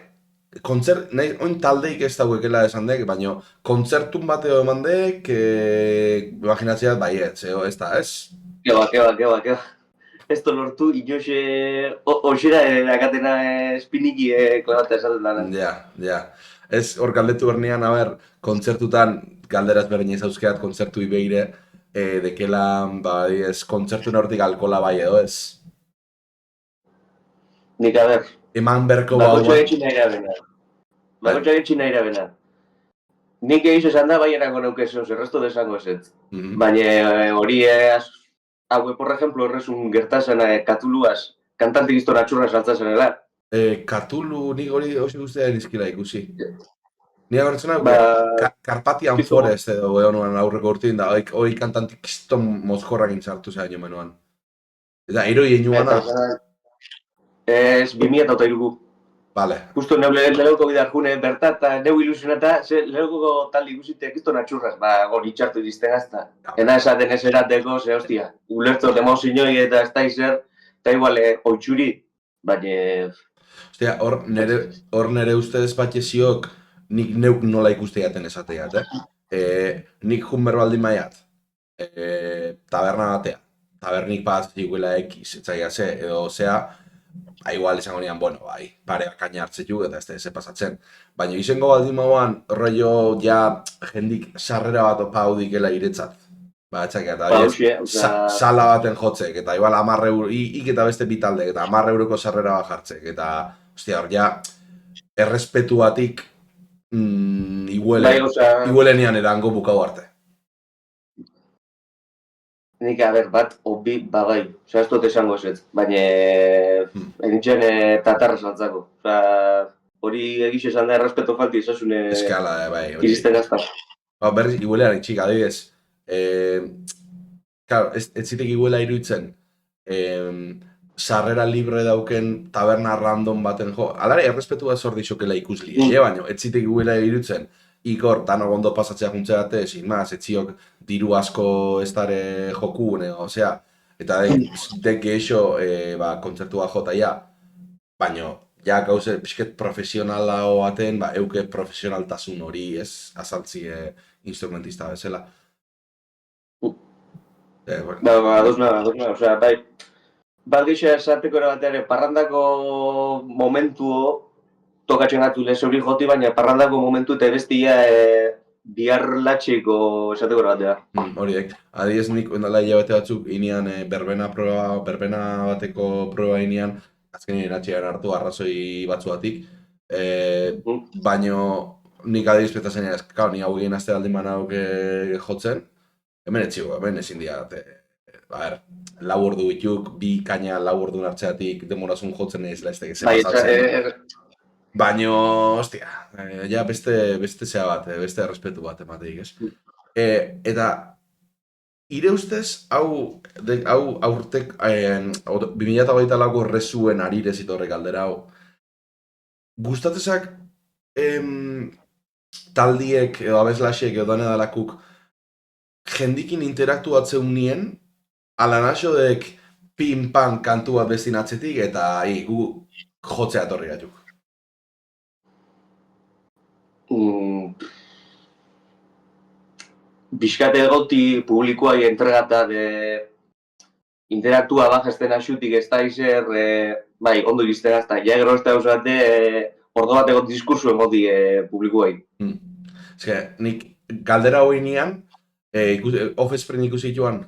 oin taldeik ez dagoekela esan dek, baina kontzertun bateo eman dek, imaginatzeat baiet, ez da, ez? Keba. ez lortu, inoxe, oxera akatena espiniki klabata esaten dana. Ja. Ez hor galdetu bernean, kontzertutan, galderaz berdin ezauzkeat kontzertu ibeire, dekela, ez, kontzertu nortik alkola bai edo ez. Nik, a ber, Eman berko bakotxo bauan. etxin nahi bena. Nik egiz esan da, bai erango neuke zehoz, erresto desango ezetz. Baina hori, haue, por ejemplo, horrezun gertazen katuluaz, kantantik iztora txurra saltzazenela. Katulu, nik hori hori guztia nizkila ikusi. Ni agortzen hau, Carpathian Kizu. Forest edo egonuan aurreko urtin da, hori kantantik kiston mozkorrak intzartu zain menuan. Eta eroi enuana. Ez, 2008 Vale. Justo leheuko bidar june bertat, eta neu ilusionata, leheuko talde ikusitek kiston atxurraz, gori txartu izten gazta. Ena esaten ez erateko, ze hostia, ulertu emozinoi eta ez da izer, eta igual, oitxuri, baina... Ostia, hor nere ustez batxeziok, nik neuk nola ikusteaten esateat, nik junber baldin maiat, taberna batea, tabernik bat ziguela X, etzaia ze, edo zea, igual esango nian, bueno, bai, pareak kaina hartzetu eta ez da pasatzen. Baina izango baldin mauan, rollo ja jendik sarrera bat opa dikela iretzat. Ba, etxak, eta sala baten jotzek, eta igual 10 euro, ik eta beste bitaldek, eta 10 euroko sarrera bat jartzek, eta, ostia, hor, ja, errespetuatik, iguelenian erango bukau arte. Nik, a ber, bat, obi, bagai, oza, ez dut esango esetz, baina, enintzen tatarra saltzako, oza, hori egiz esan da errespetu falti esasune... Eskala, bai, hori. Kiristen gazta. Ba, berriz, iguelean, txik, adibidez, claro, ez zitek iguela iruditzen, sarrera libre dauken taberna random baten jo, alare, errespetua zor dixokela ikusli, baina, ez zitek iguela iruditzen, ikor, dano gondo pasatzea juntzea date, sin maz, etziok diru asko ez dare joku, osea, eta dek eixo, kontzertua jota ja, baina, ja, gauze, pixket profesionala baten, euke profesionaltasun hori, ez, azaltzi instrumentista bezala. Adosna, osea, bai, bat gisa esateko erabateare, parrandako momentuo, tokatzen gatu lezo hori joti, baina parrandako momentu eta bestia bihar latxeko esateko erabatea. Horiek, adiez nik ondala hilabete batzuk, inean berbena bateko proba inean, azken iratxean hartu arrazoi batzuatik, baino nik adiz petazen ez, ni hau egin azte aldin manauk jotzen, hemen etxiko, hemen ezin dira, lau ordu bituk, bi kaina lau ordu nartzeatik demorazun jotzen ez laiztek ez pasatzen. Baino, ostia, ja beste zea bat, beste errespetu bat emateik, ez? Eta, ire ustez, hau aurtek, 2008ko resuen arirez itorrek aldera hau, gustatzezak taldiek edo abeslaxek edo dane dalakuk jendikin interaktuatzeun nien, alanaxo dek pin-pan kantu bat bestinatzetik eta gu jotzea torri gatuk. Bizkate egoti publikoai entregata de interaktua bajazten axutik ez da izer, bai, ondo iristen azta, ja gero ez da usate, ordo bat egot diskursu emoti publikoai. Ez nik galdera hori nian, Offspring ikusi joan?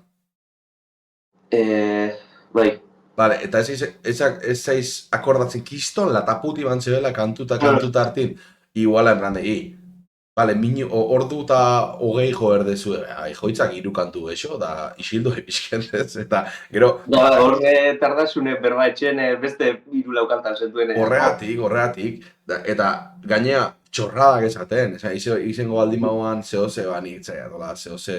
Bai. Vale, eta ez zaiz akordatzen kiston, lataputi bantzebela kantuta hartin, iguala enrande, vale, ordu eta hogei jo erdezu, joitzak hiru kantu eixo, da isildu epizkentez, eta gero... Horre tardasune berbaetxen beste hiru laukantan zentuen. Horregatik, eta gainea txorradak esaten, izango baldin bauan zehose banitzea, zehose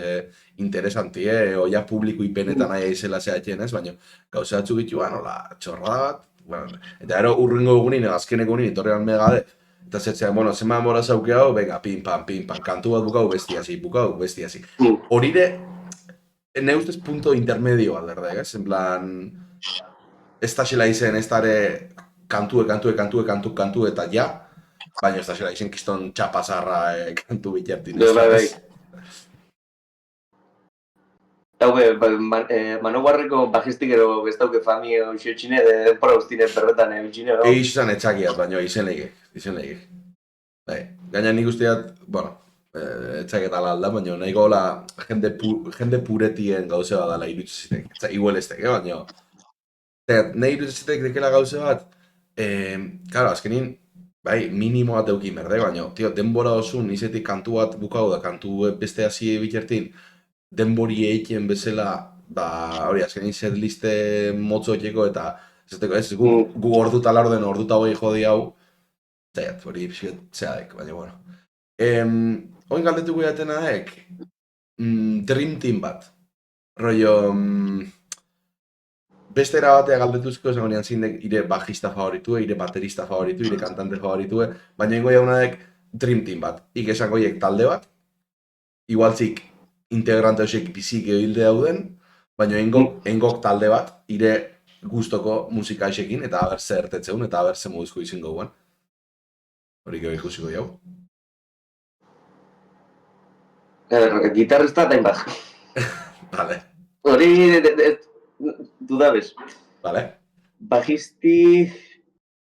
interesantie, oia publiko ipenetan nahi izela zehatien ez, baina gauza batzuk dituan, txorrada bat, eta ero urringo egunin, azkeneko egunin, itorrean Megadeth, eta zetzean, bueno, zenba mora zauke hau, venga, pin-pan, kantu bat bukau bestiazi. Horire, ne ustez punto intermedio alderde, ez? En plan, ez da xela izen, ez dare kantu eta ja, baina ez da xela izen kiston txapazarra kantu bitertin. Bai. Manoguarreko bajistik ero bestauke famie oixetxine, denpora guztine perretan bitxine. Izan etxakiat, baina izen legek. Bai, gaina nik usteat, bueno, etxaket ala alda, baina nahiko hola jende puretien gauze bat dala irutzizitek. Igual ez teke, baina... Nahi irutzizitek dekela gauze bat, claro, azkenin, bai, minimo bat eukin berde, baina, tio, denbora osun, izetik kantu bat bukau da, kantu beste hasi bikertin, denbori egiten bezala, hori, azkenin setliste motzoeteko eta, ez, gu ordu talar den, ordu eta hoi jodi hau, zaiat, hori pixket zeadek, baina, bueno. Oin galdetuko jatena daek, Dream Team bat, rollo, beste era batea galdetuzko, esan gonean zindek ire bajista favoritue, ire baterista favoritu, ire kantante favoritue, baina ingo jaunadek Dream Team bat. Ik esan goiek talde bat, igualtzik integrante horiek bizik egilde dauden, baina engok talde bat, ire gustoko musika esekin, eta haber zer ertetzeun, eta haber zer moduzko izango guen. Hori gero ikusiko jau. Gitarrista eta inbaz. Vale. Hori, dudabez. Vale. Bajisti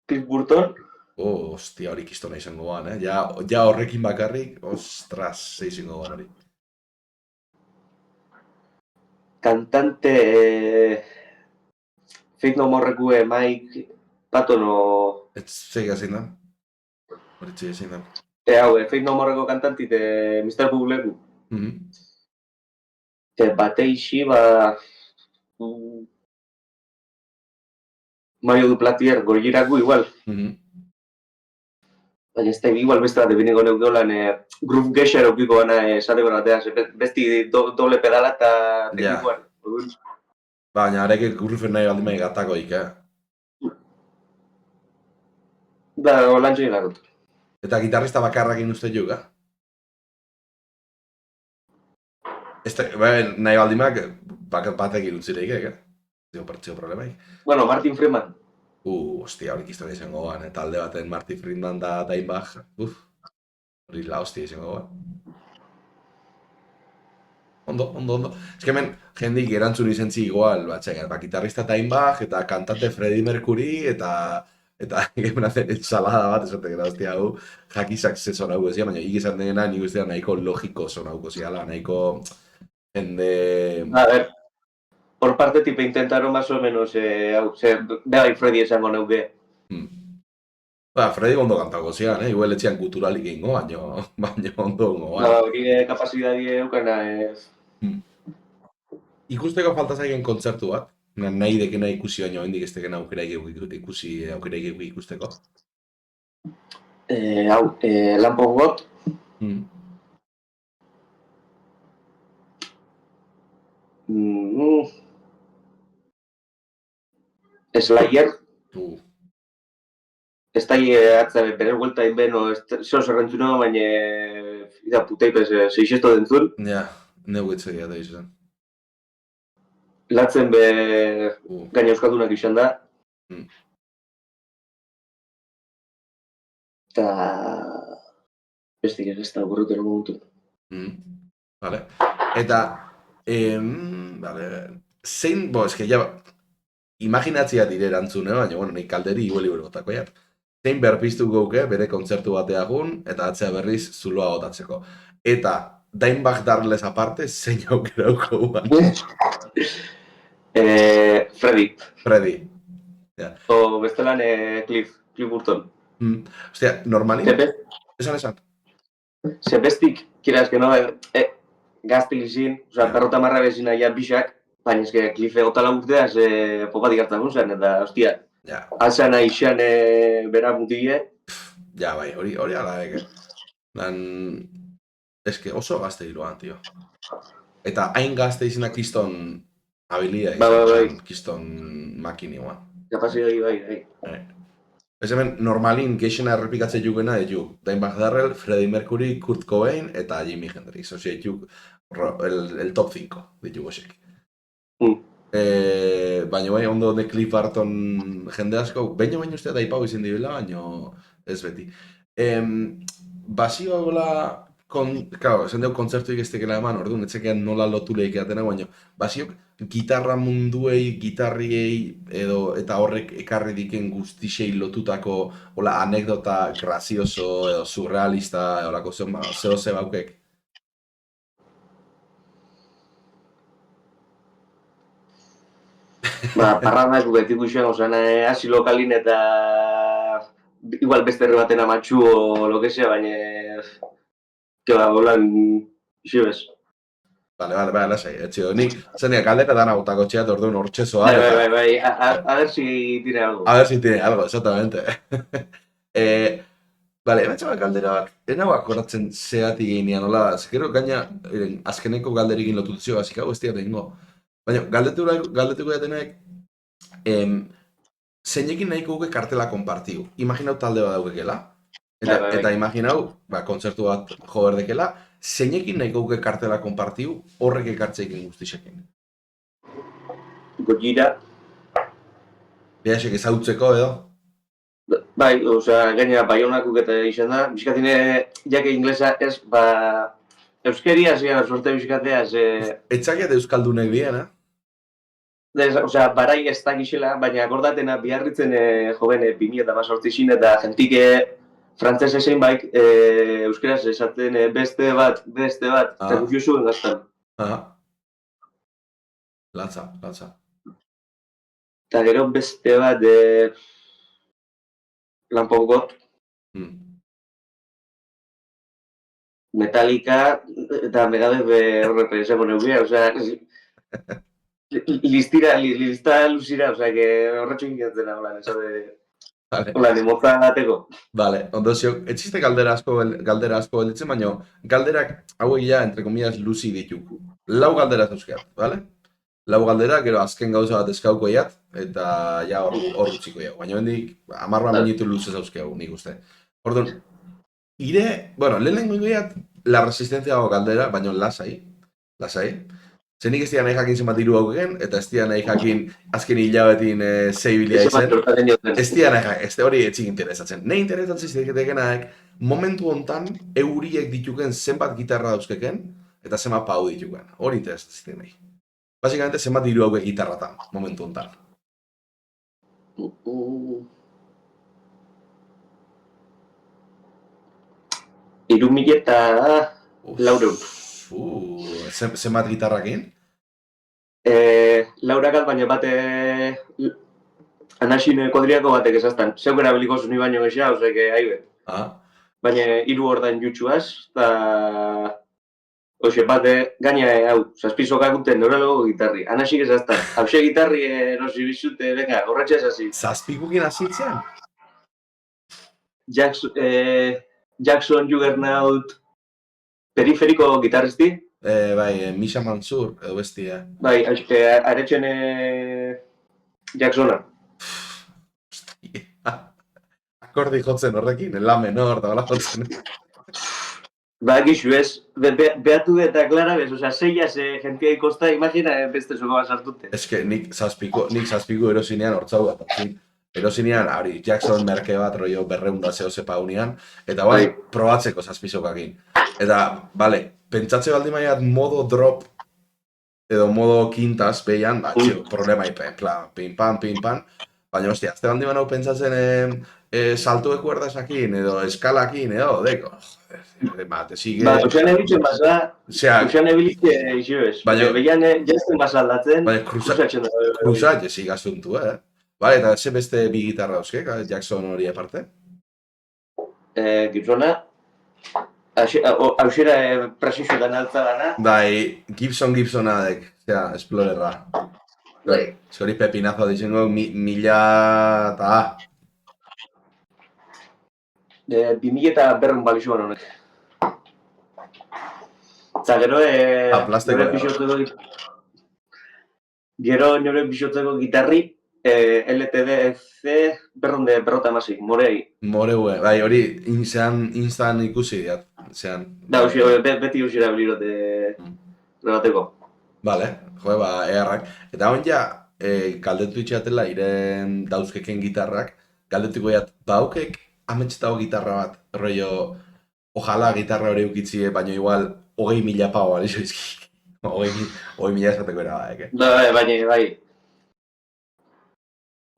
Chris Burton. Hostia, hori kistona izango guan, Ja horrekin bakarrik, ostras, izango guan hori. Kantante Faith No Morekue Mike Patton o... Zega zein da? Hori txega zein da? Hau, Faith No Moreko kantantit Mr. Bubleku. Bateixi, Mario Duplatier, Gorgiraku igual. Baina ez da, igual beste bat ebiniko neukeolan groove gesher okiko gana esateko batean, besti doble pedala eta teknikoan. Baina areke groove nahi baldin mahi gatakoik, Da, lantxo egin Eta gitarrista bakarrak uste juga? Nahi baldimak batek irutzireik, Zio problemaik. Bueno, Martin Friedman. Hostia, horik historia izango goan, talde baten Martin Friedman da Dimebag. Hori la hostia izango goan. Ondo. Ez que hemen, jendik erantzun izentzi igual, gitarrista Dimebag, eta kantante Freddie Mercury, eta gemen hazen ensalada bat, esaten gara, hostia, jakizak ze zonauko zia, baina ikizan dena nik ustea nahiko logiko zonauko ziala, nahiko jende... A ver, por parte tipe intentaron más o menos, bai Freddy esango neuke. Freddy ondo kantako zian, igual etxean kulturalik ingo, baina ondo ongo. Hori kapasidadie eukana ez... Ikusteko falta zaigen kontzertu bat, nahi dekena ikusi baino hendik ez dekena aukera ikusteko. Hau, Lamp of God. Slayer. Ez da atza bere vuelta inbeno, zeo zerrentzuna, baina ida puteipez seixesto dentzun. Ja, neu etzegia da izan. Latzen be gaina euskaldunak izan da. Eta... bestik ez da borrutero momentu. Vale. Eta... zein, eske ja... imaginatzia dire erantzun, baina, bueno, nik kalderi igueli botako jat. Zein berpiztu gauke bere kontzertu bateagun, eta atzea berriz zuloa gotatzeko. Eta, Dimebag darles aparte, zein aukera auko Freddy. O bestelan Cliff Burton. Ostia, normalin? Esan. Bestik, kira eske no, gaztik izin, perrota marra bezina ja bixak, baina eske Cliff egotala urtea, popatik hartzakun zen, eta hostia, alzan aixan bera mutile. Ja, bai, hori ala eske oso gazte hiruan, tio. Eta hain gazte izena kiston habilia izan, kiston makini guan. Kapazidari bai. Ez hemen, normalin geixena errepikatzen jugena Dimebag Darrell, Freddie Mercury, Kurt Cobain eta Jimi Hendrix. Osea, el top 5 ditu gozek. Baina bai, ondo de Cliff Burton jende asko, baina ustea daipau izan dibela, baina ez beti. Basio gola Claro, esan dugu kontzertuik ez tekela eman, orduan, etzekean nola lotu lehikeatena, baina, basiok, gitarra munduei, gitarriei, eta horrek ekarri diken guztisei lotutako, hola, anekdota grazioso, edo surrealista, edo lako zeo baukek. Parrandak betik uxen, osan, hasi lokalin eta igual beste herri baten amatxu o lo que sea, baina que ba, bolan, xibes. Bale, lasai, etxio, nik, zenik, galdera dana botako txeat, orduan hortxezoa, eta... A ver si tiene algo. A ver si tiene algo, exactamente. Bale, ematxe bat galdera bat, enau akoratzen zeatik ginean, hola, zekero gaina, azkeneko galderikin lotutuzio gazik hau, ez diat egingo. Baina, galdetuko jatenek, zeinekin nahiko guke kartela konpartiu. Imaginau talde bat daukekela, eta imaginau, kontzertu bat jo berdekela, zeinekin nahiko guke kartela konpartiu horrek ekartzeikin guztisekin. Gojira. Biasek ezautzeko edo? Bai, osea, gaina Baionakuk eta izan da, bizkatine, jake inglesa ez, euskeria zian, suerte bizkatea, Etxakiat euskaldunek diena. Osea, barai ez dakixela, baina akordatena biarritzen joven 2018 xin eta jentike frantzes ezein baik euskeraz esaten beste bat, eta guzio zuen gaztan. Latza. Eta gero beste bat Lamp of God, Metallica eta Megadeth horrepe esako neukea, osea, lista luzira, osea, que horretxo ingiatzen holan, eso de... Hola, ni moza ateko. Vale, ondozio, etxiste galdera asko gelditzen, baina galderak hauek ja, entre comillas, luzi dituku. Lau galdera zauzkeat, vale? Lau galdera, gero azken gauza bat eskauko iat, eta ja hor utziko jau. Baina bendik, 10 minutu luze zauzkeu, nik uste. Orduan, lehenengo iat, la resistencia dago galdera, baina lasai. Zenik ez dira nahi jakin zenbat diru haukegen, eta ez dira nahi jakin azken hilabetin zeibilia izen. Ez dira nahi jakin, ez da hori etxik interesatzen. Nahi interesatzen zitekenak, momentu hontan euriek dituken zenbat gitarra dauzkeken, eta zenbat pau dituken. Hori interesatzen zitek nahi. Basikamente zenbat diru haukek gitarratan, momentu hontan. Irumileta laureun. Zenbat gitarrakin? Laurakat, baina bate anaxin kodriako batek esaztan. Zeuk erabiliko zuni baino gexea, oseke, haibe. Baina hiru ordan jutxuaz, eta... Hoxe, bate, gaina hau, zazpizokak guten noralogo gitarri. Anaxik esaztan. Hauxe gitarri nosi bizute, venga, horretxe esazit. Zazpikukin azitzen? Jackson Juggernaut periferiko gitarristi. Bai, Misha Mansur, edo bestia. Bai, aretxen Jacksona. Akordi jotzen horrekin, la menor, da hola jotzen. Ba, gixu ez, behatu eta klara bez, osea, zeiaz jentia ikosta, imagina beste zoko bat sartute. Ez que nik zazpiku erosinean hortzau bat, erosinean, hori, Jackson merke bat, rollo, 200 zehozepa unian, eta bai, probatzeko zazpizokakin. Eta, bale, pentsatze baldin maiat modo drop, edo modo quintas behian, problema ipen, pin-pan, baina, hostia, azte baldin manau pentsatzen salto de cuerdasakin, edo eskalakin, edo, deko, te sigue... Ba, uxan ebilitzen basa, uxan ebilitzen izibes, behian jazten basa aldatzen, kruzat jezik asuntu, Bale, eta ze beste bi gitarra dauzkek, Jackson hori aparte? Gibsona, hauxera presizioetan altza gana. Bai, Gibsonadek, zera, Explorerra. Zori pepinazo dizengo, 1000 2.000 balizuan honek. Eta gero nire bizotzeko gitarri, LTDC berrota emasi, morei. Moreu, bai, hori instan ikusi diat, zean. Da, beti usira bilirote bateko. Bale, eharrak. Eta hon ja, galdetu itxeatela, iren dauzkeken gitarrak, galdetuko jat, baukek ametxetago gitarra bat, rollo, Ojalá gitarra hori ukitzie, baina igual 20.000 pau alizu izki. 20.000 esateko era, eke. Bai.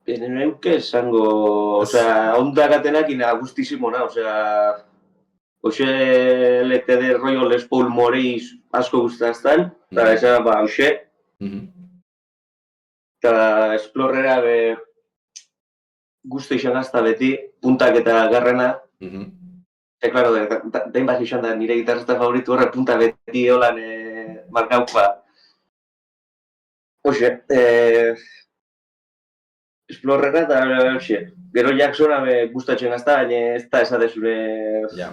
Neuke esango, osea, ondakatenak inagustísimona, osea, hoxe LTD rollo Les Paul Morris asko guztaztan, eta esan, hoxe, eta Explorera guzti izan gazta beti, puntak eta garrena, claro, dain bat izan da nire gitarrista favoritu horre, punta beti holan markaupa. Hoxe, Explorera eta hoxe, gero Jacksona gustatzen gazta, baina ez da esatezure... Ja.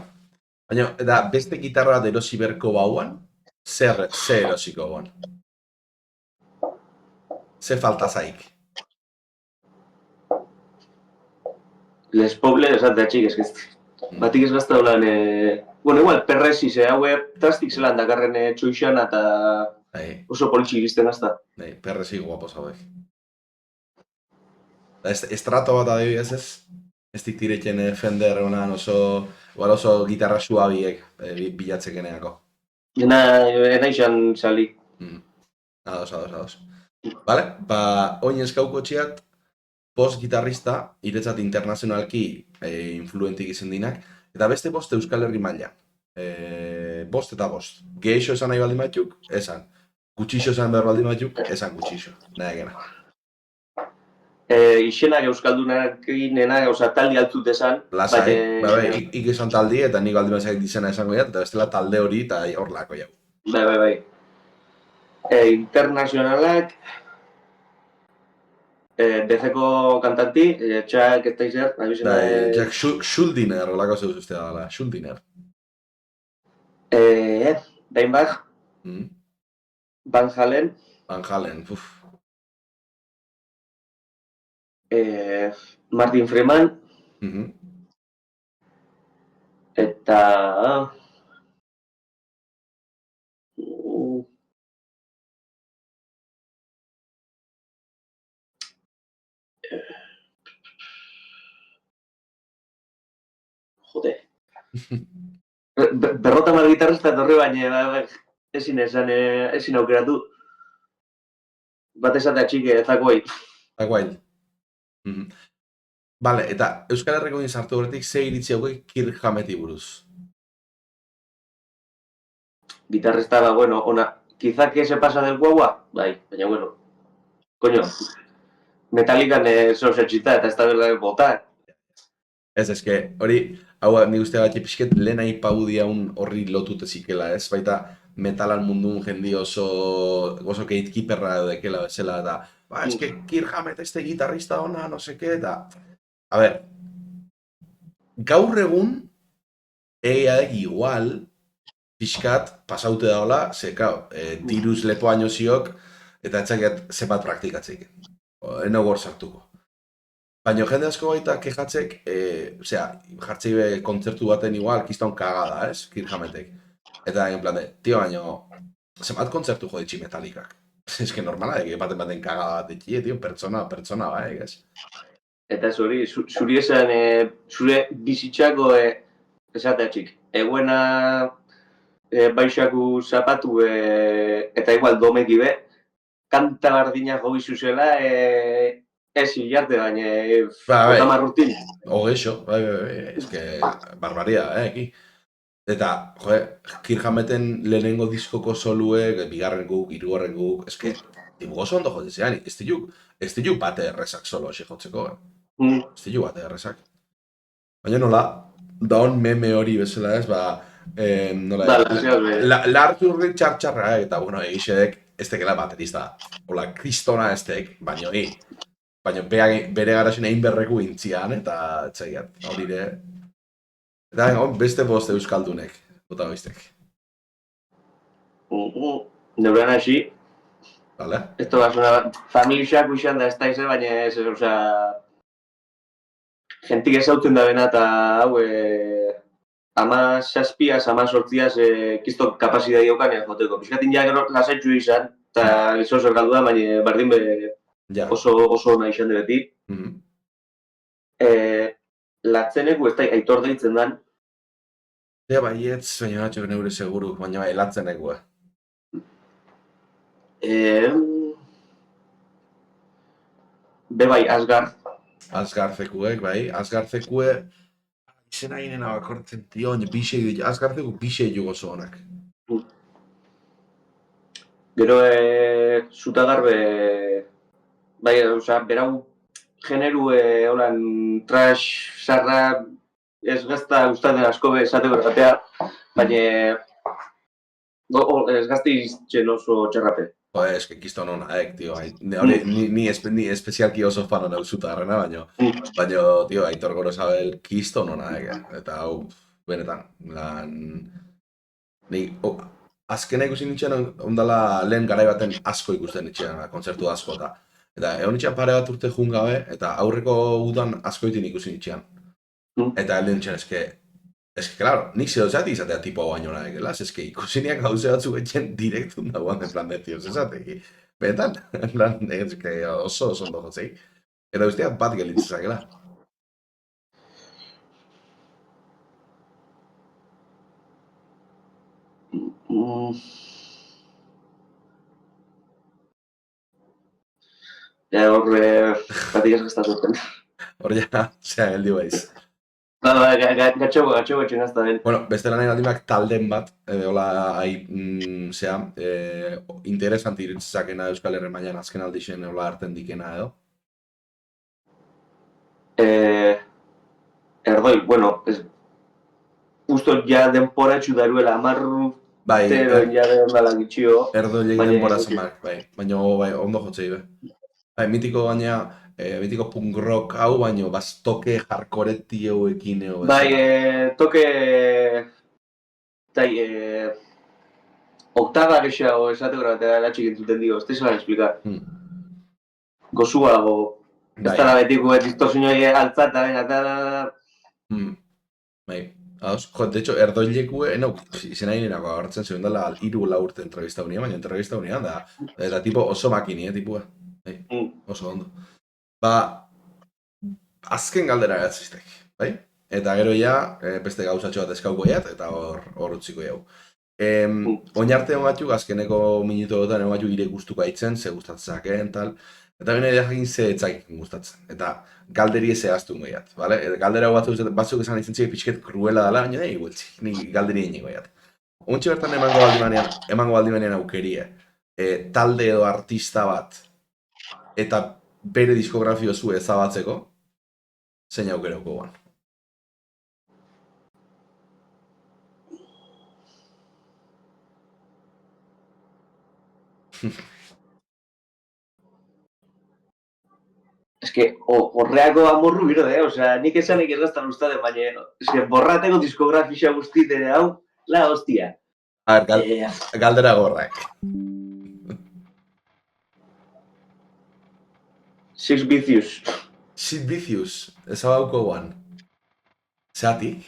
Baina, eta beste gitarra bat erosi berko bauan, zer erosiko bauan? Ze falta zaik? Les Paule esatea txik, batik ez gazta holan... Bueno, igual, perresi, haue trastik zelan dakarren txuixan eta oso politxik izten gazta. Perresi guapos hauek. Estrato bat adibidez ez? Ez diktireken Fender honan oso gitarra suabiek bilatzekeneako. Ena izan sali. Ados. Vale, oin eskauko txiat, bost gitarrista, iretzat internazionalki influentik izen dinak, eta beste bost Euskal Herri maila. Bost eta bost. Geixo esan nahi baldin batzuk, esan. Gutxixo esan behar baldin batzuk, esan gutxixo. Nahi gena. Ixenak Euskaldunak eginena, oza, taldi altzut esan. Lasai, ik esan taldi eta nik baldin batzak dizena esango jat, eta bestela talde hori eta hor lako jau. Bai. Internazionalak, DZ-ko kantanti, Jack Steizer, Jack Schuldiner, olako zeuz ustea dala, Schuldiner. Dainbach, Van Halen, Martin Freeman, eta... Jode. Berrota mar gitarrista torri baina ezin aukeratu. Bat esatea txike, zakoai. Zakoai. Vale, eta Euskal Herriko sartu horretik ze iritzi hauek Kirk Hammetti buruz? Gitarrista da, bueno, ona, quizá que se pasa del guagua, bai, baina, bueno, coño, Metallican zozetxita eta ez da berda botak. Ez que, hori, hau ni uste bat pixket lehen aipagudia horri lotute zikela, ez? Baita metalan mundun jendi oso gatekeeperra edo dekela bezala, eta ez que Kirk Hammett este gitarrista ona, no seke, eta... A ber, gaur egun, egiadek igual, pixkat pasaute daola, ze, diruz lepo haino ziok, eta etxakiat zebat praktikatzeik. Eno gor sartuko. Baina jende asko baita kejatzek, jartzei be kontzertu baten igual, kiston kagada, ez, Kirk Hammettek. Eta en plan de, tio, baina, zebat kontzertu joditxi Metallicak. Ez que normala, baten kagada bat etxie, tio, pertsona, ez? Eta zuri esan, zure bizitzako esatea txik. Eguena baixaku zapatu eta igual domeki be, kanta bardina jogi zuzela, ez hilarte, baina otamar rutin. Ogeixo, bai, ez que barbaria, eki. Eta, Kirk Hammetten lehenengo diskoko soluek, bigarren guk, hirugarren guk, ez que, gozo ondo jotzean, ez diluk bate errezak solo hasi jotzeko, ez diluk bate errezak. Baina nola, daun meme hori bezala ez, lartu urri txartxarra, eta, bueno, egixedek, ez tekela baterista, hola, kristona ez tek, baina bere garaxen egin berreku intzian, eta txaiat, hori de. Eta beste boste euskaldunek, bota goiztek. Neuran hasi. Vale. Esto va sonar familiak uixan da ez da izan, baina ez, osea... Gentik ezauten da bena eta hau, ama saspiaz, ama sortziaz, kiston kapazidea jaukanean joteko. Piskatin ja gero lasaitxu izan, eta izo zer galdu da, baina bardin oso nahi izan de beti. Latzeneku ez da aitor deitzen dan, Ja, baietz, baina batxok neure seguru, baina bai, latzen egua. Bai, Asgard. Asgartzekuek, bai, Asgartzekue, izena ginena bakortzen, tio, Asgartzeku bixe jugo zonak. Gero, Zutagarbe, bai, oza, berau generu, holan, trash, sarra, ez gazta gustatzen asko esateko erratea, baina ez gazte izten oso txerrape. Joder, eske kiston honaek, tio, ni espezialki oso fan hona Zutarrena, baina, tio, Aitor Gorosabel kiston honaek, eta hau, benetan, azkena ikusi nintzen ondala lehen garai baten asko ikusten nintzen, kontzertu asko eta egon nintzen pare bat urte jun gabe, eta aurreko udan askoitin ikusi nintzen. Eta heldu nintzen, claro, nik zehozati izatea tipo hau baino nahi, eske ikusi niak gauze batzu etxen direktun dagoan den plan de tio, zezateki. Benetan, oso ondo jotzei. Eta usteak bat gelitzezakela. Hor, batik ez gaztazuten. Hor ja, zea geldi baiz. Gatxogo etxen gazta den. Bueno, beste lan aldimak talden bat, hola, interesanti iritzakena Euskal Herren mailan azken aldixen hola arten dikena edo. Erdoi, bueno, justo ja denpora etxudaruela amarru, ja denbala gitxio. Erdoi egin denbora zemak, baina ondo jotzei, mitiko gaina, mitiko punk rock hau, baina toke hardcore hauekin eo. Toke... Oktaba gexago esateko eta latxik entzuten dio, ez tezelan explicar. Gozuago, ez dara betiko distorsionoi altzata, de hecho, erdoilekue, izena inenako agartzen zeuden dela 3-4 urte entrevista unia, baina entrevista unia, eta tipo oso makini, tipua. Oso ondo. Azken galdera gatziztek, bai? Eta gero ja, beste gauzatxo bat eskauko jat, eta hor utziko jau. Oinarte hon batzuk, azkeneko minuto dutan hon batzuk ire gustuko haitzen, ze gustatzaken, tal. Eta bine jakin ze etzaik gustatzen. Eta galderi ez zehaztu goiat, bale? Galdera batzuk esan izan txik pixket kruela dela, baina nahi gueltzi, ni galderi egin goiat. Ontsi bertan emango baldimanean aukerie, talde edo artista bat, eta bere diskografio zu ezabatzeko, zein aukerako guan. Horreako amorru biro, osea, nik esanek ez gaztan ustaden, baina borrateko diskografia guztite hau, la hostia. Galdera gorrak. Sid Vicious. Sid Vicious, ezabauko guan. Zeatik?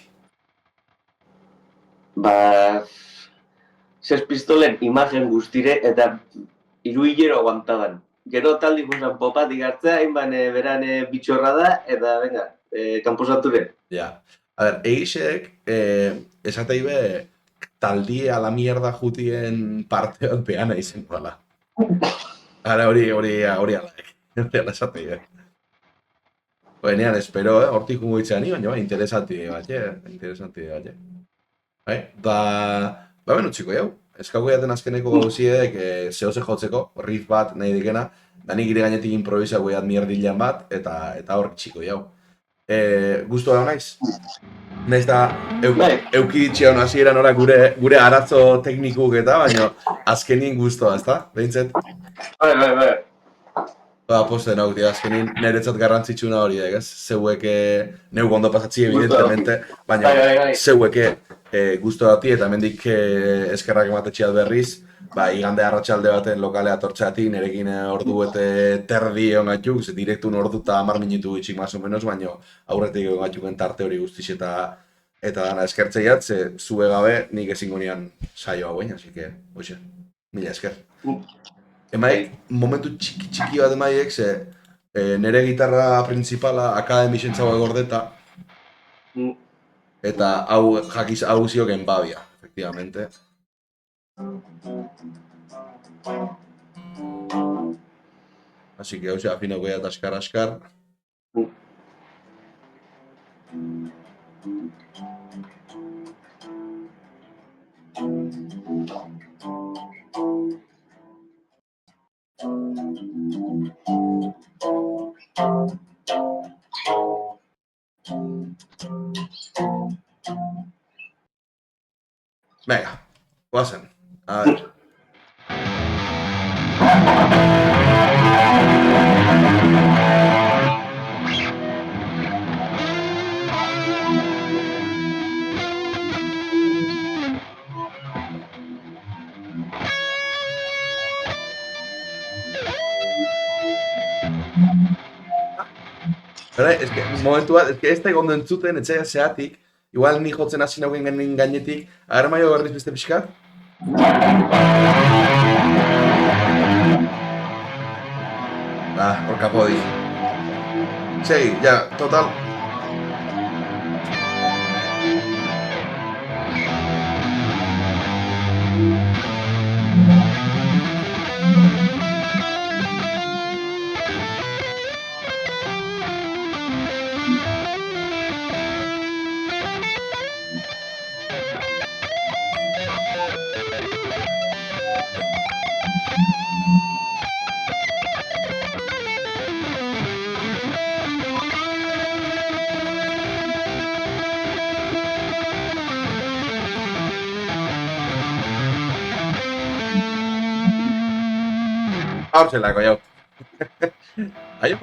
Sex Pistolen imagen guztire eta 3 hilero aguantadan. Gero taldi guztan popatik hartzea, hainban beran bitxorra da, eta venga, kanposature. Ja. A ver, egixek, esatei be, taldi a la mierda jutien parte bat behana izen bala. Ara hori alaik. Hori esatei be. Benean, espero, hortik jungo itzean ni, baina interesanti bat, benutziko jau. Eskauko jaten azkeneko gauziedek zehose jotzeko, riff bat nahi dikena, da nik ire gainetik improvisago jat mierdilean bat, eta hor txiko jau. Gustu da naiz? Naiz da, eukiditxea hona zieran ora gure arazo teknikuk eta, baina azkenin guztua, ezta? Behintzet? Bai. Posten hau, azkenin niretzat garrantzitsuna hori, ez? Zeueke, neuk ondo pasatzi evidentemente, baina zeueke guztu dati eta hemendik eskerrak ematetxeat berriz, igande arratsalde baten lokalea tortxeatik, nirekin ordu eta terdi egon gaituk, ze direktun ordu eta 10 minutu itxik más o menos, baina aurretik egon gaituken tarte hori guztiz eta dana eskertzeiat, ze zue gabe nik ezingo nian saio hauen, así que, oixe, mila esker. Emaik, momentu txiki bat emaiek, ze nire gitarra principala akademixen txago egordeta, Eta hau jakiz hau zioken babia, efectivamente. Así que hau ze afinoko ya askar. Venga, guazen. A ver. Momentu bat, ez da egon entzuten, etxea zeatik, igual ni jotzen hasi nagoen gainetik, agar maio berriz beste pixkat? Hor kapodi. Segi, ja, total. Hor zelako, jau. Aio.